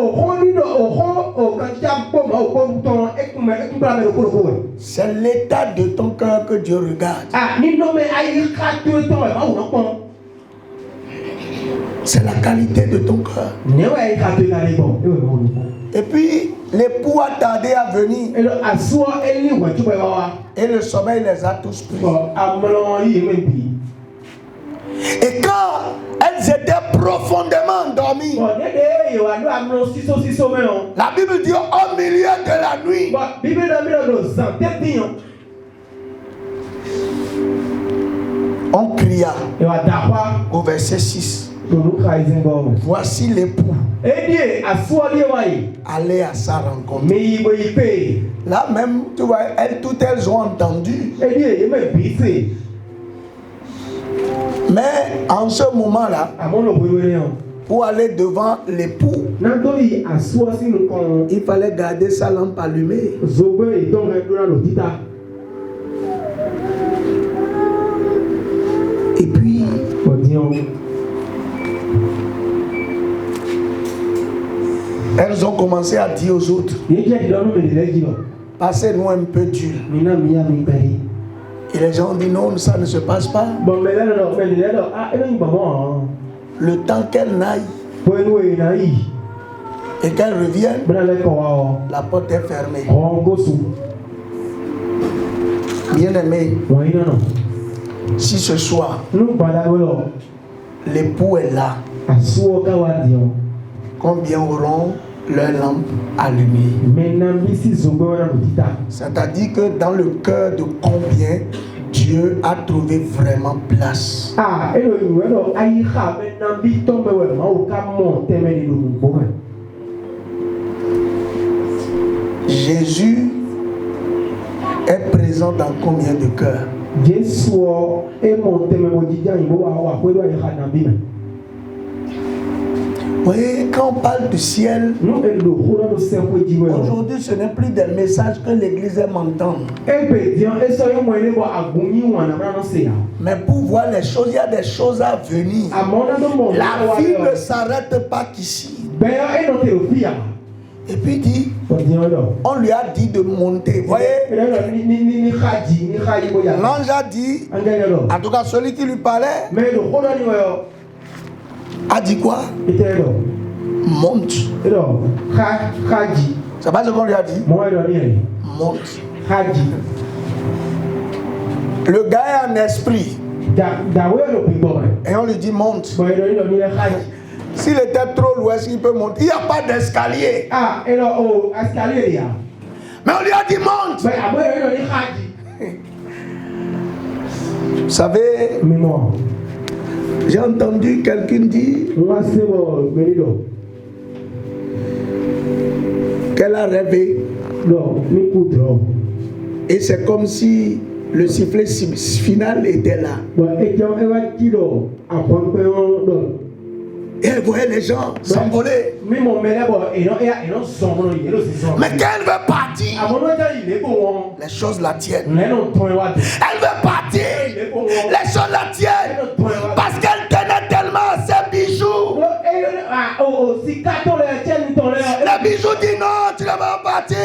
C'est l'état de ton cœur que Dieu regarde. C'est la qualité de ton cœur. Et puis, l'époux a tardé à venir. Et le sommeil les a tous pris. Et quand elles étaient profondément endormies, la Bible dit au milieu de la nuit, on cria au verset 6. Voici l'époux aller à sa rencontre. Là même, tu vois, toutes elles ont entendu. Mais en ce moment-là, pour aller devant l'époux, il fallait garder sa lampe allumée. Et puis, elles ont commencé à dire aux autres, passez-nous un peu d'huile. Et les gens ont dit non, ça ne se passe pas. Le temps qu'elle n'aille et qu'elle revienne, la porte est fermée. Bien-aimé, si ce soir l'époux est là, combien auront leur lampe allumée? C'est-à-dire que dans le cœur de combien Dieu a trouvé vraiment place. Jésus est présent dans combien de cœurs? Vous voyez, quand on parle du ciel, aujourd'hui ce n'est plus des messages que l'église aime entendre. Mais pour voir les choses, il y a des choses à venir. La vie ne s'arrête pas qu'ici. Et puis dit, on lui a dit de monter. Vous voyez, l'ange a dit, en tout cas celui qui lui parlait, a dit quoi? Monte. C'est pas ce qu'on lui a dit? Monte. Le gars est en esprit. Et on lui dit monte. S'il était trop loin, il peut monter. Il n'y a pas d'escalier. Mais on lui a dit monte. Vous savez, j'ai entendu quelqu'un dire qu'elle a rêvé. Et c'est comme si le sifflet final était là. Et elle voyait les gens s'envoler. Mais quand elle veut partir, les choses la tiennent. Elle veut partir, les choses la tiennent. Parce qu'elle tenait tellement à ses bijoux. Les bijoux disent non, tu ne vas pas partir.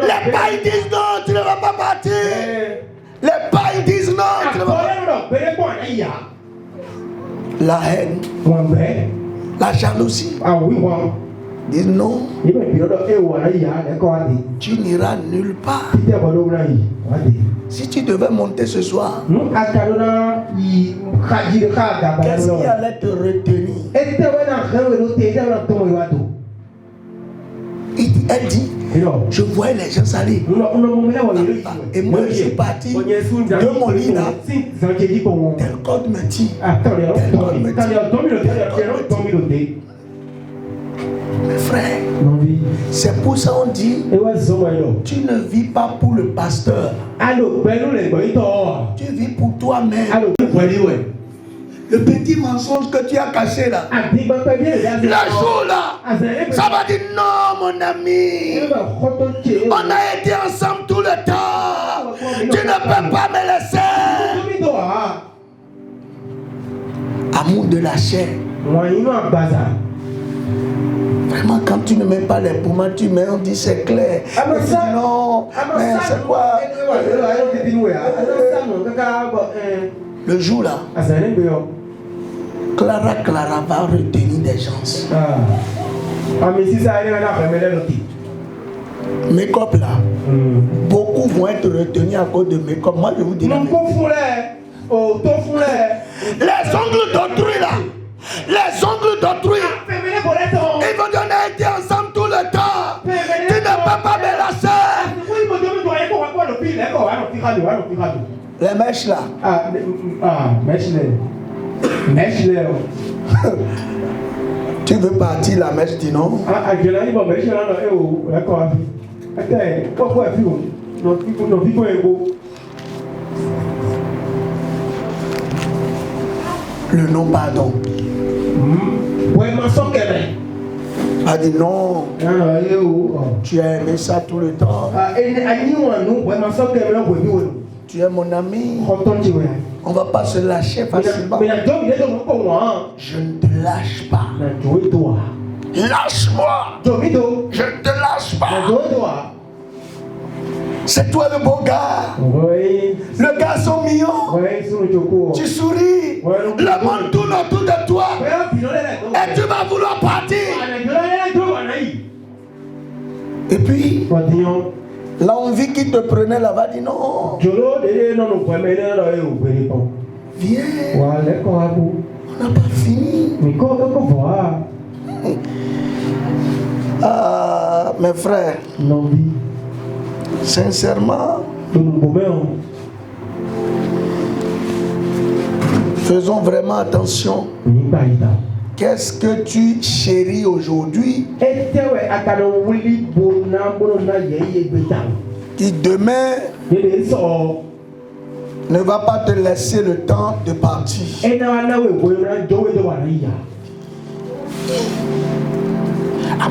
Les pailles disent non, tu ne vas pas partir. Les pailles disent non, tu ne vas pas partir. La haine, la jalousie, disent non, tu n'iras nulle part. Si tu devais monter ce soir, qu'est-ce qui allait te retenir? Elle dit, je voyais les gens aller. Et moi je suis parti de mon lit là. Tel code me dit. Mes frères, c'est pour ça on dit, tu ne vis pas pour le pasteur. Tu vis pour toi-même. Le petit mensonge que tu as caché là, le jour là, ça va dire non mon ami, on a été ensemble tout le temps, tu ne peux pas me laisser. Amour de la chair. Vraiment, quand tu ne mets pas les poumons, tu mets, on dit c'est clair. Et tu dis non, mais c'est quoi? Le jour là, Clara va retenir des gens. Mais si ça arrive, on a fait Make-up là. Beaucoup vont être retenus à cause de make-up. Moi, je vous dis. Les ongles d'autrui là. Les ongles d'autrui. Ils vont donner été ensemble tout le temps. Tu ne peux pas me lâcher. Les mèches là. Mèche là. Tu veux partir la mèche dit non? Le non pardon. A dit non. Tu as aimé ça tout le temps. Tu es mon ami. On ne va pas se lâcher facilement. Je ne te lâche pas. Lâche-moi. Je ne te lâche pas. C'est toi le beau gars. Le garçon mignon. Tu souris. Le monde tourne autour de toi. Et tu vas vouloir partir. Et puis, l'envie qui te prenait là va dire non. Viens. On n'a pas fini. Ah, mes frères. Sincèrement, faisons vraiment attention. Qu'est-ce que tu chéris aujourd'hui qui demain ne va pas te laisser le temps de partir?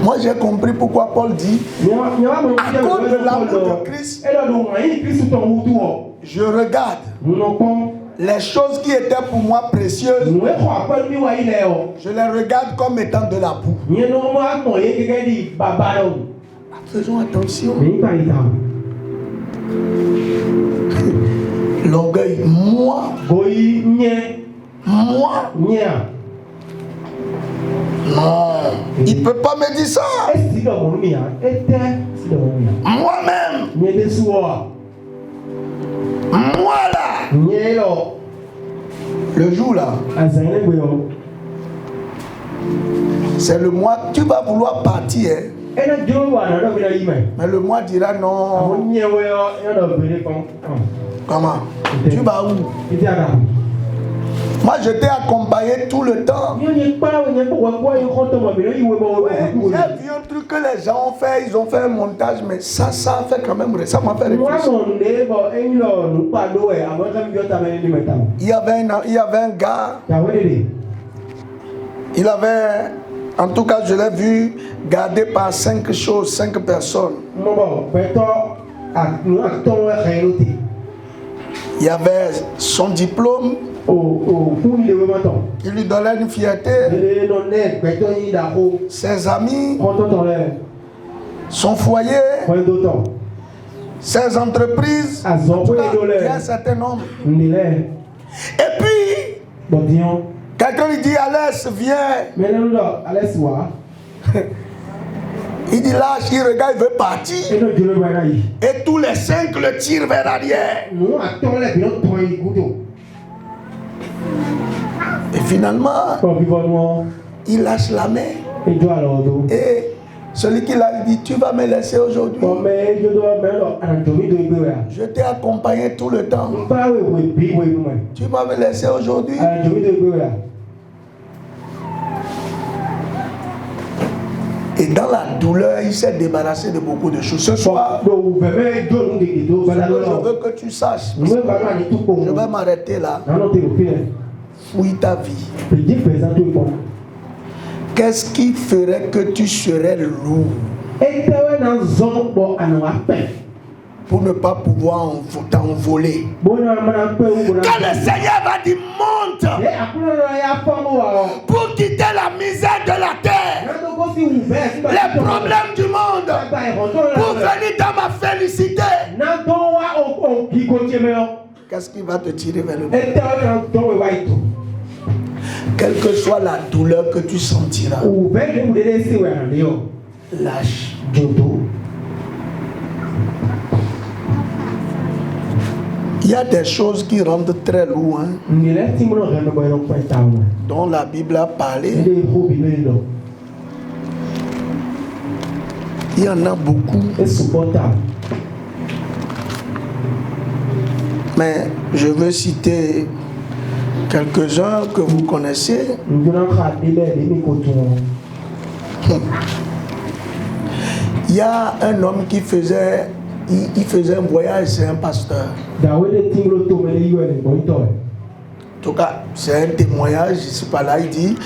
Moi j'ai compris pourquoi Paul dit à cause de l'amour de Christ, je regarde les choses qui étaient pour moi précieuses, je les regarde comme étant de la boue. Faisons attention. L'orgueil, moi. Non, il ne peut pas me dire ça. Moi-même. Moi là. Le jour là. C'est le mois. Tu vas vouloir partir. Hein? Mais le mois dira non. Comment? Tu vas où? Moi, je t'ai accompagné tout le temps. J'ai vu un truc que les gens ont fait. Ils ont fait un montage, mais ça a fait quand même. Ça m'a fait réfléchir. Il y avait un gars. Il avait, en tout cas, je l'ai vu gardé par 5 personnes. Il y avait son diplôme. Il lui donnait une fierté. Ses amis, son foyer, ses entreprises. Il y a un certain nombre. Et puis, quelqu'un lui dit Alès, viens. Il dit lâche, il regarde, il veut partir. Et tous les 5 le tirent vers l'arrière. Et finalement, il lâche la main. Et celui qui l'a dit, tu vas me laisser aujourd'hui. Je t'ai accompagné tout le temps. Tu vas me laisser aujourd'hui. Et dans la douleur, il s'est débarrassé de beaucoup de choses. Ce soir, je veux que tu saches. Je vais m'arrêter là. Fouille ta vie. Qu'est-ce qui ferait que tu serais lourd pour ne pas pouvoir t'envoler? Quand le Seigneur va dire monte pour quitter la misère de la terre, les problèmes du monde, pour venir dans ma félicité, qu'est-ce qui va te tirer vers le bas? Quelle que soit la douleur que tu sentiras, lâche. Il y a des choses qui rendent très loin, dont la Bible a parlé. Il y en a beaucoup. Mais je veux citer quelques-uns que vous connaissez. Il y a un homme qui faisait, il faisait un voyage, c'est un pasteur. En tout cas, c'est un témoignage, je ne sais pas là, il dit,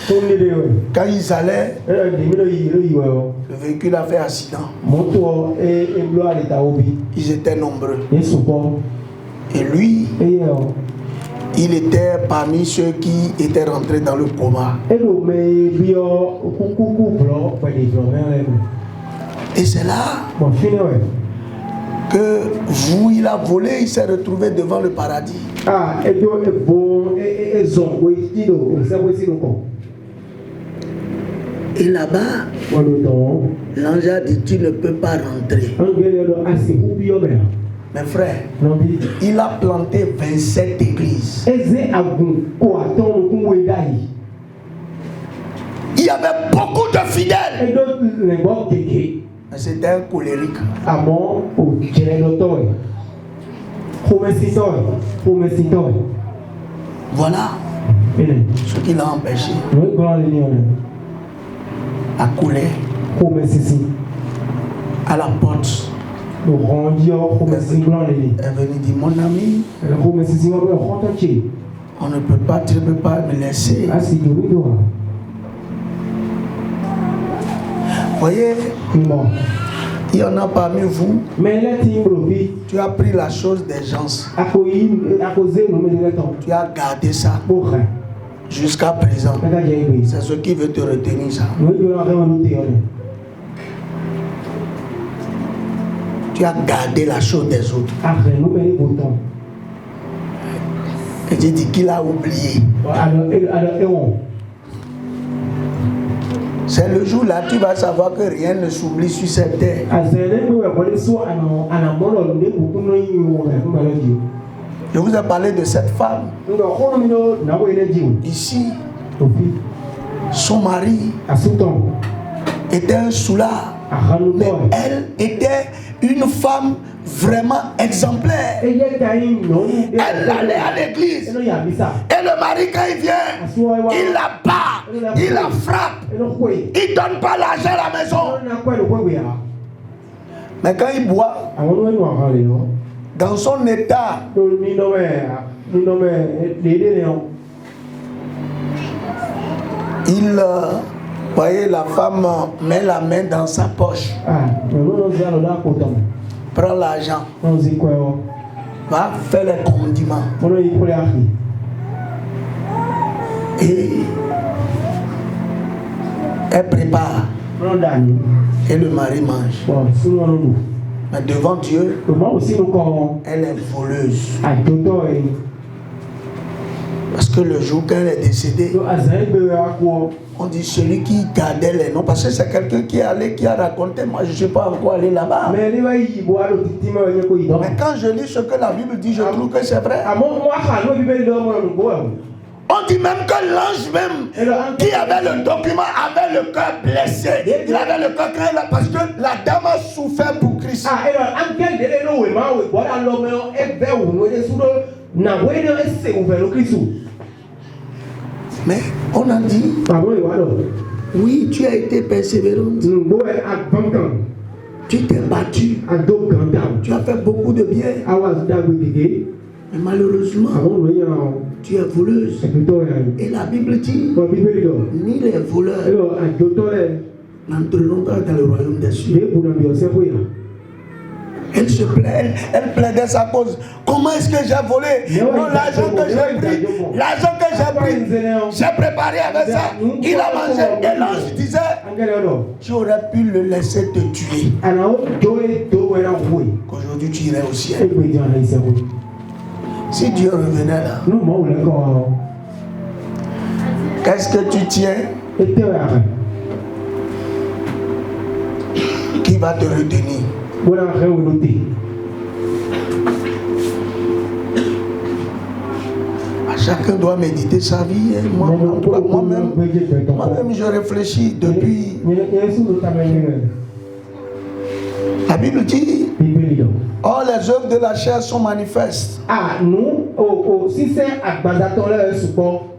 quand ils allaient, le véhicule a fait accident. Ils étaient nombreux. Et lui, il était parmi ceux qui étaient rentrés dans le coma. Et c'est là que vous, il a volé, il s'est retrouvé devant le paradis. Et là-bas, l'ange a dit, tu ne peux pas rentrer. Mes frères, il a planté 27 églises. Il y avait beaucoup de fidèles. Mais c'était un colérique. Voilà ce qui l'a empêché à couler à la porte. Elle est venue dire, mon ami, on ne peut pas, tu ne peux pas me laisser. Voyez, il y en a parmi vous, tu as pris la chose des gens. Tu as gardé ça jusqu'à présent. C'est ce qui veut te retenir ça. Tu as gardé la chose des autres. Et j'ai dit qu'il a oublié. C'est le jour là tu vas savoir que rien ne s'oublie sur cette terre. Je vous ai parlé de cette femme. Ici, son mari était un soulard. Mais elle était une femme vraiment exemplaire. Elle allait à l'église. Et le mari, quand il vient, il la bat, il la frappe. Il ne donne pas l'argent à la maison. Mais quand il boit, dans son état, il... voyez, la femme met la main dans sa poche. Prend l'argent. Va faire les condiments. Et elle prépare. Et le mari mange. Mais devant Dieu, elle est voleuse. Parce que le jour qu'elle est décédée, on dit celui qui gardait les noms, parce que c'est quelqu'un qui est allé, qui a raconté, moi je ne suis pas encore allé là-bas. Mais quand je lis ce que la Bible dit, je trouve que c'est vrai. On dit même que l'ange même qui avait le document avait le cœur blessé. Il avait le cœur craint parce que la dame a souffert pour Christ. Mais on a dit, oui, tu as été persévérante. Tu t'es battu. Tu as fait beaucoup de bien. Mais malheureusement, tu es voleuse. Et la Bible dit, ni les voleurs n'entreront pas dans le royaume des cieux. Elle se plaît, elle plaidait sa cause. Comment est-ce que j'ai volé? Non, l'argent que j'ai pris, j'ai préparé avec ça. Il a mangé. Et l'ange disait, tu aurais pu le laisser te tuer. Qu'aujourd'hui tu irais au ciel. Si Dieu revenait là, Qu'est-ce que tu tiens qui va te retenir? Chacun doit méditer sa vie. Moi-même, je réfléchis depuis. La Bible dit, oh, les œuvres de la chair sont manifestes.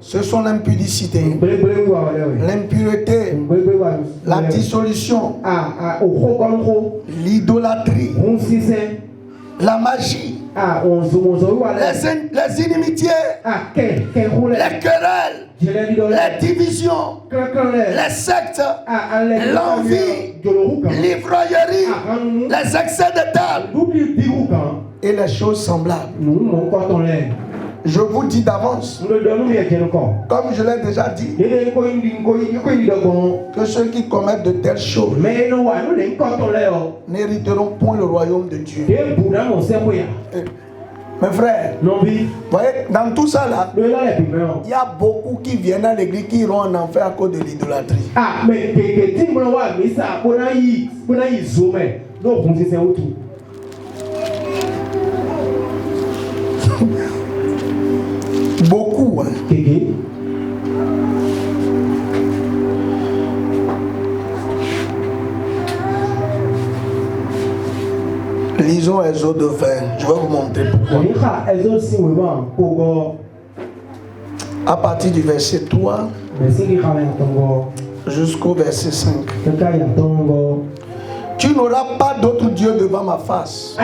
Ce sont l'impudicité, l'impureté, la dissolution, l'idolâtrie, la magie, les inimitiés, les querelles, les divisions, les sectes, l'envie, l'ivrognerie, les excès de table et les choses semblables. Je vous dis d'avance, comme je l'ai déjà dit, que ceux qui commettent de telles choses n'hériteront point le royaume de Dieu. Mes frères, voyez, dans tout ça là, il y a beaucoup qui viennent à l'église qui iront en enfer à cause de l'idolâtrie. Beaucoup. Hein. Lisons Exode 20. Je vais vous montrer pourquoi. À partir du verset 3 jusqu'au verset 5. Tu n'auras pas d'autre Dieu devant ma face.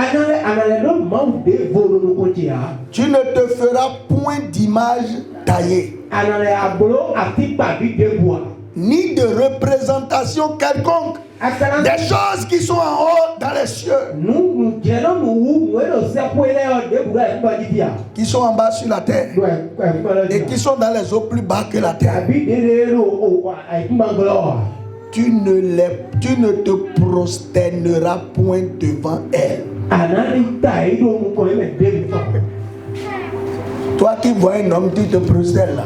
Tu ne te feras point d'image taillée, ni de représentation quelconque des choses qui sont en haut dans les cieux, qui sont en bas sur la terre, et qui sont dans les eaux plus bas que la terre. Tu ne te prosterneras point devant elle. Toi qui vois un homme, tu te prosternes là.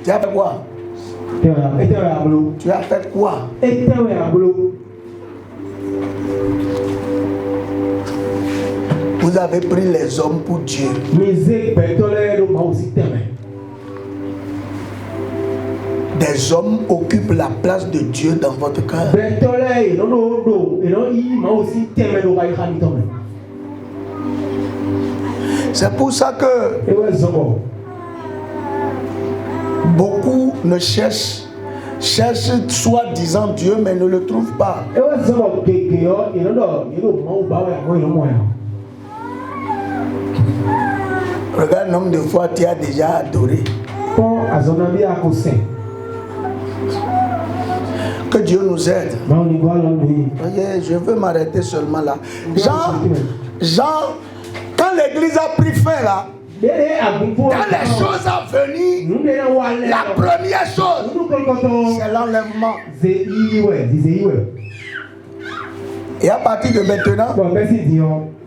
Tu as fait quoi? Tu as fait quoi? Vous avez pris les hommes pour Dieu. Des hommes occupent la place de Dieu dans votre cœur. C'est pour ça que beaucoup ne cherchent soi-disant Dieu, mais ne le trouvent pas. Regarde le nombre de fois tu as déjà adoré. Que Dieu nous aide. Je veux m'arrêter seulement là. Jean, quand l'église a pris fin là, dans les choses à venir, la première chose, c'est l'enlèvement. Et à partir de maintenant,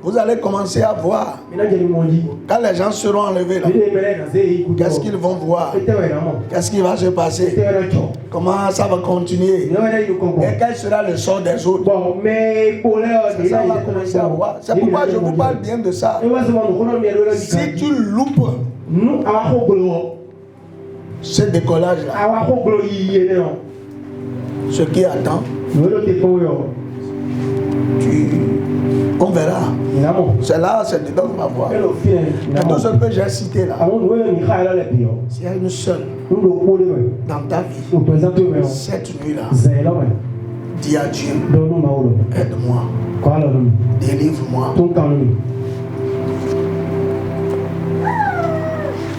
vous allez commencer à voir. Quand les gens seront enlevés là, qu'est-ce qu'ils vont voir? Qu'est-ce qui va se passer? Comment ça va continuer? Et quel sera le sort des autres? C'est ça, on va commencer à voir. C'est pourquoi je vous parle bien de ça. Si tu loupes ce décollage là, ce qui attend, on verra. C'est là, c'est dedans qu'on va voir. Tout ce que j'ai cité là, s'il y a une seule dans ta vie, cette nuit là, dis à Dieu, aide-moi, délivre-moi.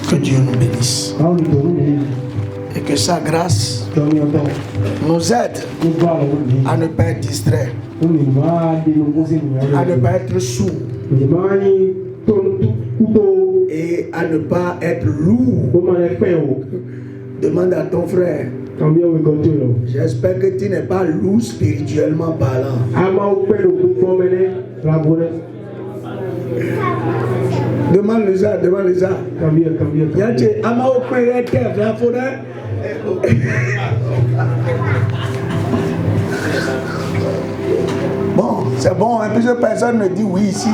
Que Dieu nous bénisse. Et que sa grâce nous aide à ne pas être distrait, à ne pas être sourd et à ne pas être lourd. Demande à ton frère. J'espère que tu n'es pas lourd spirituellement parlant. Demande-le ça, demande-le ça. Y'a ama au père terre, la forêt. Bon, c'est bon, hein, plusieurs personnes me disent oui ici.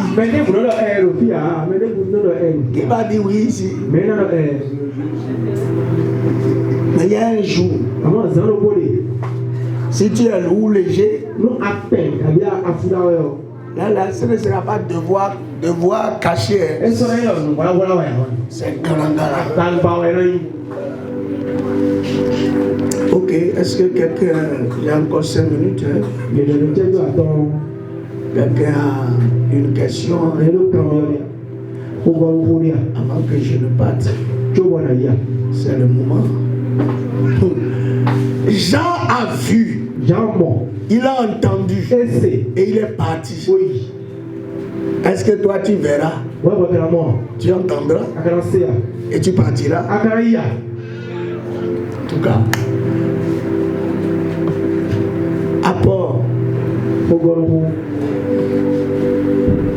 Qui va dire oui ici? Mais il y a un jour, si tu es lourd, léger, là, ce ne sera pas devoir cacher. C'est grand. Ok, est-ce que quelqu'un, il y a encore 5 minutes, hein? Quelqu'un a une question avant que je ne parte? C'est le moment. Jean a vu, il a entendu et il est parti. Est-ce que toi tu verras? Tu entendras et tu partiras? En tout cas, apport.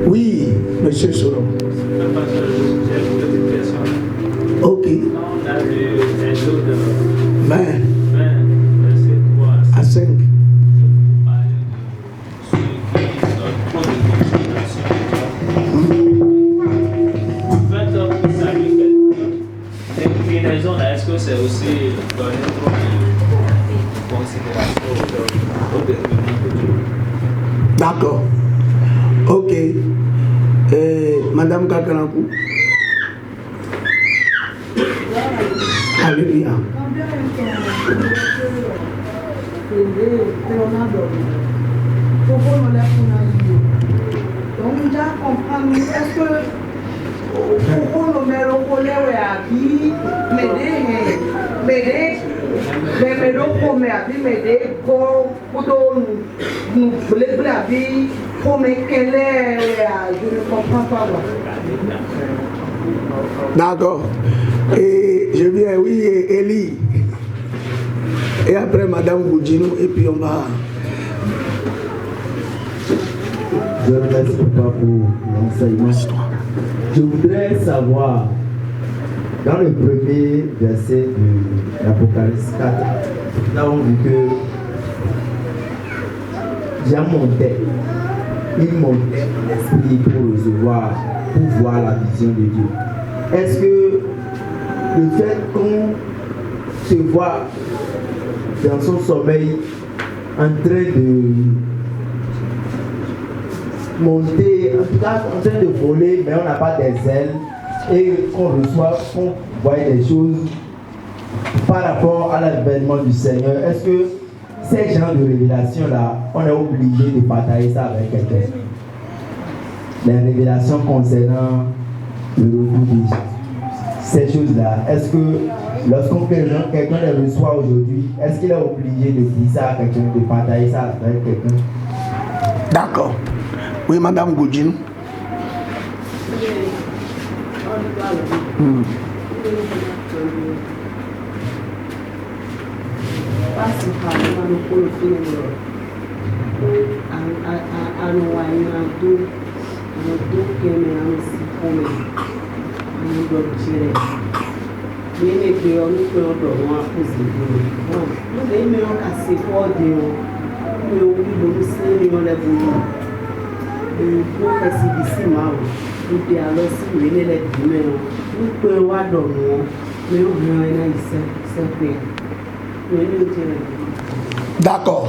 Oui, monsieur Solo. Ok. 20 à 5. Est-ce que c'est aussi donner trop de considération au développement de Dieu? D'accord. Ok. Madame Kakanakou. Alléluia. Donc, déjà comprendre, est-ce que pour nous mettre au collet à qui m'aider pour nous blabber pour me quelle est, je ne comprends pas. D'accord. Et je viens, oui, Elie. Et après Madame Goudjinou, et puis on va. Je remercie pas pour l'enseignement. Je voudrais savoir, dans le premier verset de l'Apocalypse 4, nous avons vu que Jean montait, il montait en esprit pour recevoir, pour voir la vision de Dieu. Est-ce que le fait qu'on se voit dans son sommeil en train de monter, en tout cas en train de voler, mais on n'a pas des ailes, et qu'on reçoit, qu'on voit des choses par rapport à l'avènement du Seigneur, est-ce que ces genres de révélations-là, on est obligé de partager ça avec quelqu'un? Les révélations concernant le retour de Jésus, ces choses-là, est-ce que lorsqu'on quelqu'un les reçoit aujourd'hui, est-ce qu'il est obligé de dire ça à quelqu'un, de partager ça avec quelqu'un? D'accord. Oui, Madame Goudjinou. D'accord.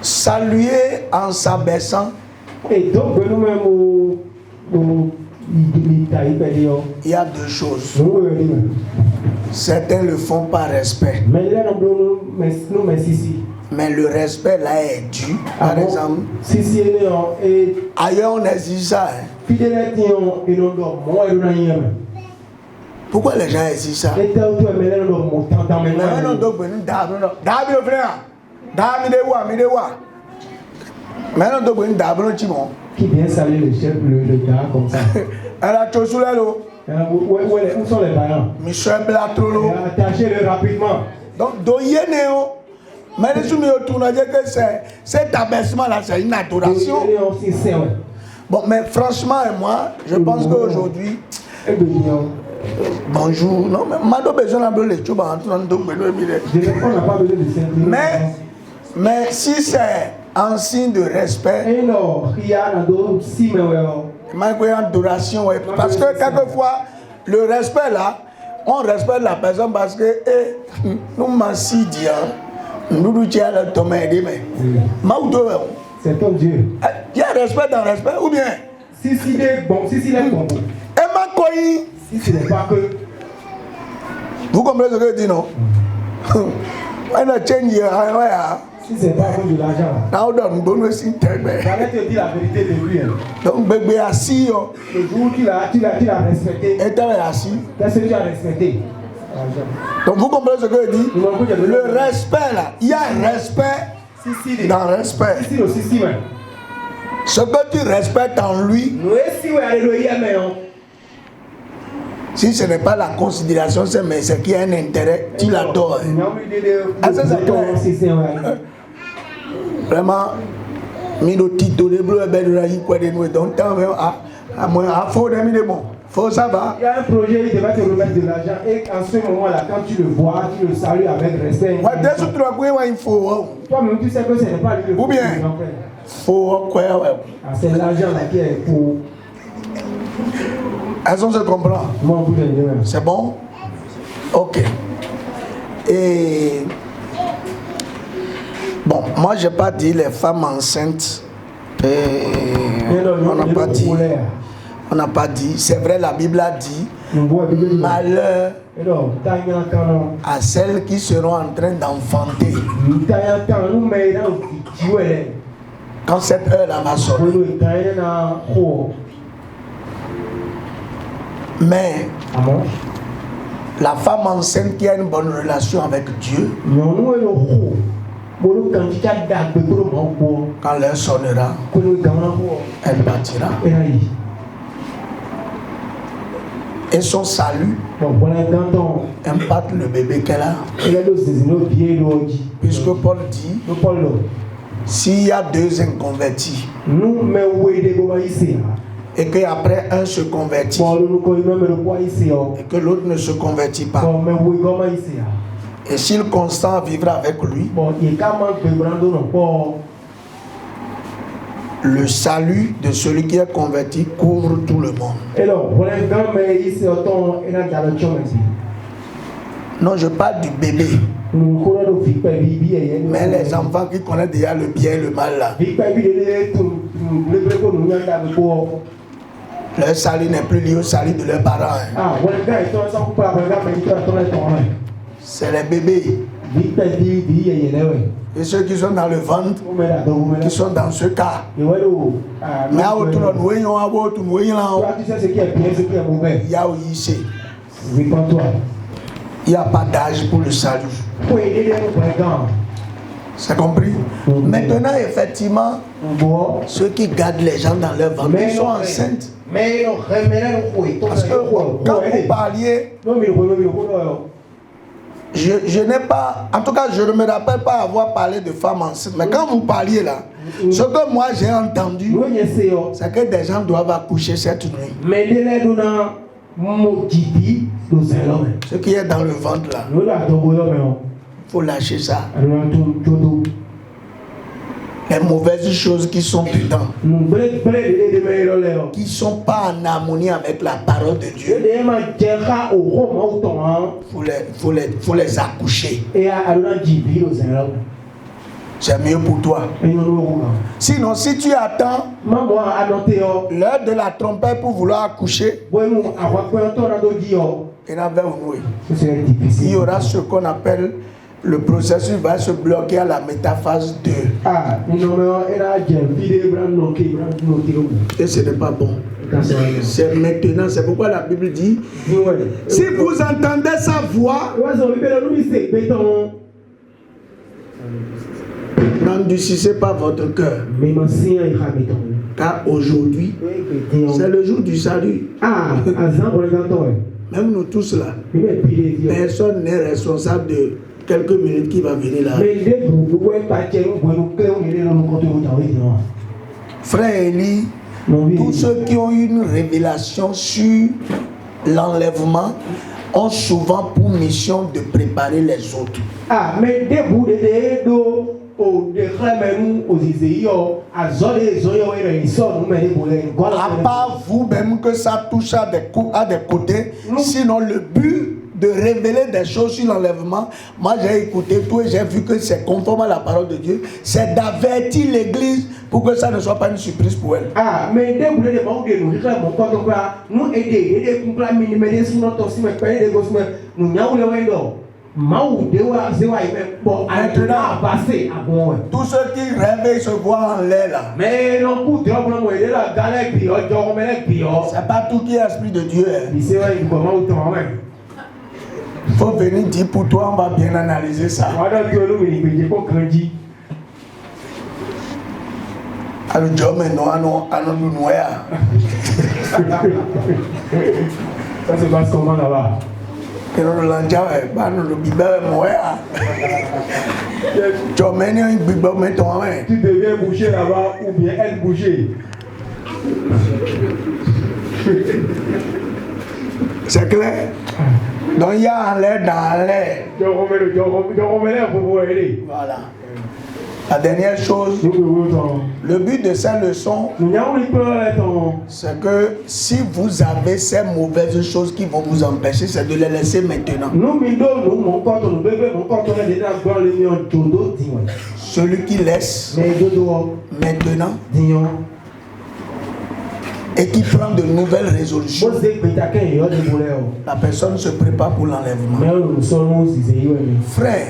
Saluer en s'abaissant. Et donc, il y a deux choses. Certains le font par respect. Mais le respect là est dû. Par exemple, ailleurs on exige ça. Hein. Pourquoi les gens exigent ça? Qui vient saluer le chef, le gars comme ça? Où sont les parents? Michel Blatrolo. Attachez-le rapidement. Donc, doyeneo. Mais je me retourne à dire que cet abaissement là, c'est une adoration. Bon, mais franchement, moi, je pense qu'aujourd'hui, bonjour, non, mais on a besoin de les choses en train de mais si c'est un signe de respect, parce que quelquefois, le respect là, on respecte la personne parce que nous m'assis dire, nous nous tiens le tomé, mais c'est ton Dieu. Il y a respect dans respect ou bien? Si c'est bon, si c'est bon. Si ce n'est pas que. Vous comprenez ce que je dis, non? Si c'est pas que de l'argent. Now don't go no sin tell me. J'allais te dire la vérité de lui. Donc bébé assis yo. Le jour qu'il a respecté. Et tu es assis. Qu'est-ce que tu as respecté? Donc vous comprenez ce que je dis? Le respect là, il y a un respect dans le respect. Ce que tu respectes en lui, si ce n'est pas la considération, mais c'est qu'il y a un intérêt, tu l'adores. Vraiment, mino tito de bleu belle raï quoi de nous donc à moi à faux de mine bon faut ça va. Il y a un projet, il va te remettre de l'argent et en ce moment-là, quand tu le vois, tu le salues avec respect. Ouais, deux ou trois quoi il faut. Toi-même tu sais que ce n'est pas lui. Ou bien faut quoi ouais. C'est l'argent là qui est pour. Est-ce qu'on se comprend? C'est bon? Ok. Et bon, moi je n'ai pas dit les femmes enceintes. On n'a pas dit. On n'a pas dit. C'est vrai, la Bible a dit malheur à celles qui seront en train d'enfanter. Quand cette heure-là va sonner. Mais la femme enceinte qui a une bonne relation avec Dieu, quand l'heure sonnera, elle partira. Et son salut impacte le bébé qu'elle a. Puisque Paul dit, s'il y a deux inconvertis, et qu'après un se convertit, et que l'autre ne se convertit pas, et s'il consent vivre avec lui, le salut de celui qui est converti couvre tout le monde. Non, je parle du bébé. Mais les enfants qui connaissent déjà le bien et le mal là, leur salut n'est plus lié au salut de leurs parents. C'est les bébés. Et ceux qui sont dans le ventre, qui sont dans ce cas. Mais à autour de nous, il y a où il sait. Il n'y a pas d'âge pour le salut. C'est compris? Maintenant, effectivement, ceux qui gardent les gens dans leur ventre, ils sont enceintes. Parce que quand vous parliez, je n'ai pas, en tout cas, je ne me rappelle pas avoir parlé de femmes enceintes. Mais quand vous parliez là, ce que moi j'ai entendu, c'est que des gens doivent accoucher cette nuit. Ce qui est dans le ventre là, il faut lâcher ça. Les mauvaises choses qui sont dedans, qui ne sont pas en harmonie avec la parole de Dieu, il faut les accoucher. C'est mieux pour toi. Sinon, si tu attends l'heure de la trompette pour vouloir accoucher, il y aura ce qu'on appelle le processus va se bloquer à la métaphase 2. Et ce n'est pas bon. C'est maintenant, c'est pourquoi la Bible dit, si vous entendez sa voix, n'endurcissez pas votre cœur. Car aujourd'hui, c'est le jour du salut. Même nous tous là, personne n'est responsable de quelques minutes qui va venir là. Frère Eli, Tous ceux qui ont eu une révélation sur l'enlèvement ont souvent pour mission de préparer les autres. Ah, mais debout de À part vous-même que ça touche à des côtés, sinon le but de révéler des choses sur l'enlèvement, moi j'ai écouté tout et j'ai vu que c'est conforme à la parole de Dieu, c'est d'avertir l'église pour que ça ne soit pas une surprise pour elle. Ah, mais dès que vous avez nous aider, tous ceux qui rêvent se voient en l'air là. Mais non, c'est pas tout qui est esprit de Dieu. Il faut venir dire pour toi, on va bien analyser ça. Alors, Dieu, maintenant, ça se passe comment là-bas? Tu deviens boucher là-bas ou bien elle boucher. C'est clair? Donc il y a en l'air dans l'air. Voilà. La dernière chose, le but de cette leçon, c'est que si vous avez ces mauvaises choses qui vont vous empêcher, c'est de les laisser maintenant. Celui qui laisse maintenant et qui prend de nouvelles résolutions, la personne se prépare pour l'enlèvement. Frère,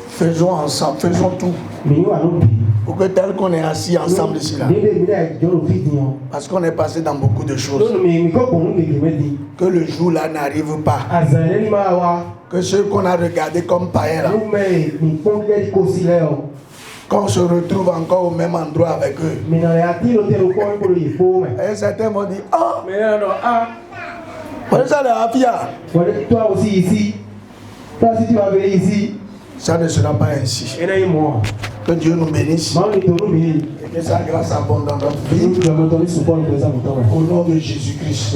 faisons ensemble, faisons tout pour que tel qu'on est assis ensemble ici là, parce qu'on est passé dans beaucoup de choses, que le jour là n'arrive pas, que ceux qu'on a regardés comme païens là, qu'on se retrouve encore au même endroit avec eux. Et certains vont dire, ça la affaire. Toi aussi ici, toi si tu vas venir ici, ça ne sera pas ainsi. Que Dieu nous bénisse et que sa grâce abonde dans notre vie. Au nom de Jésus-Christ.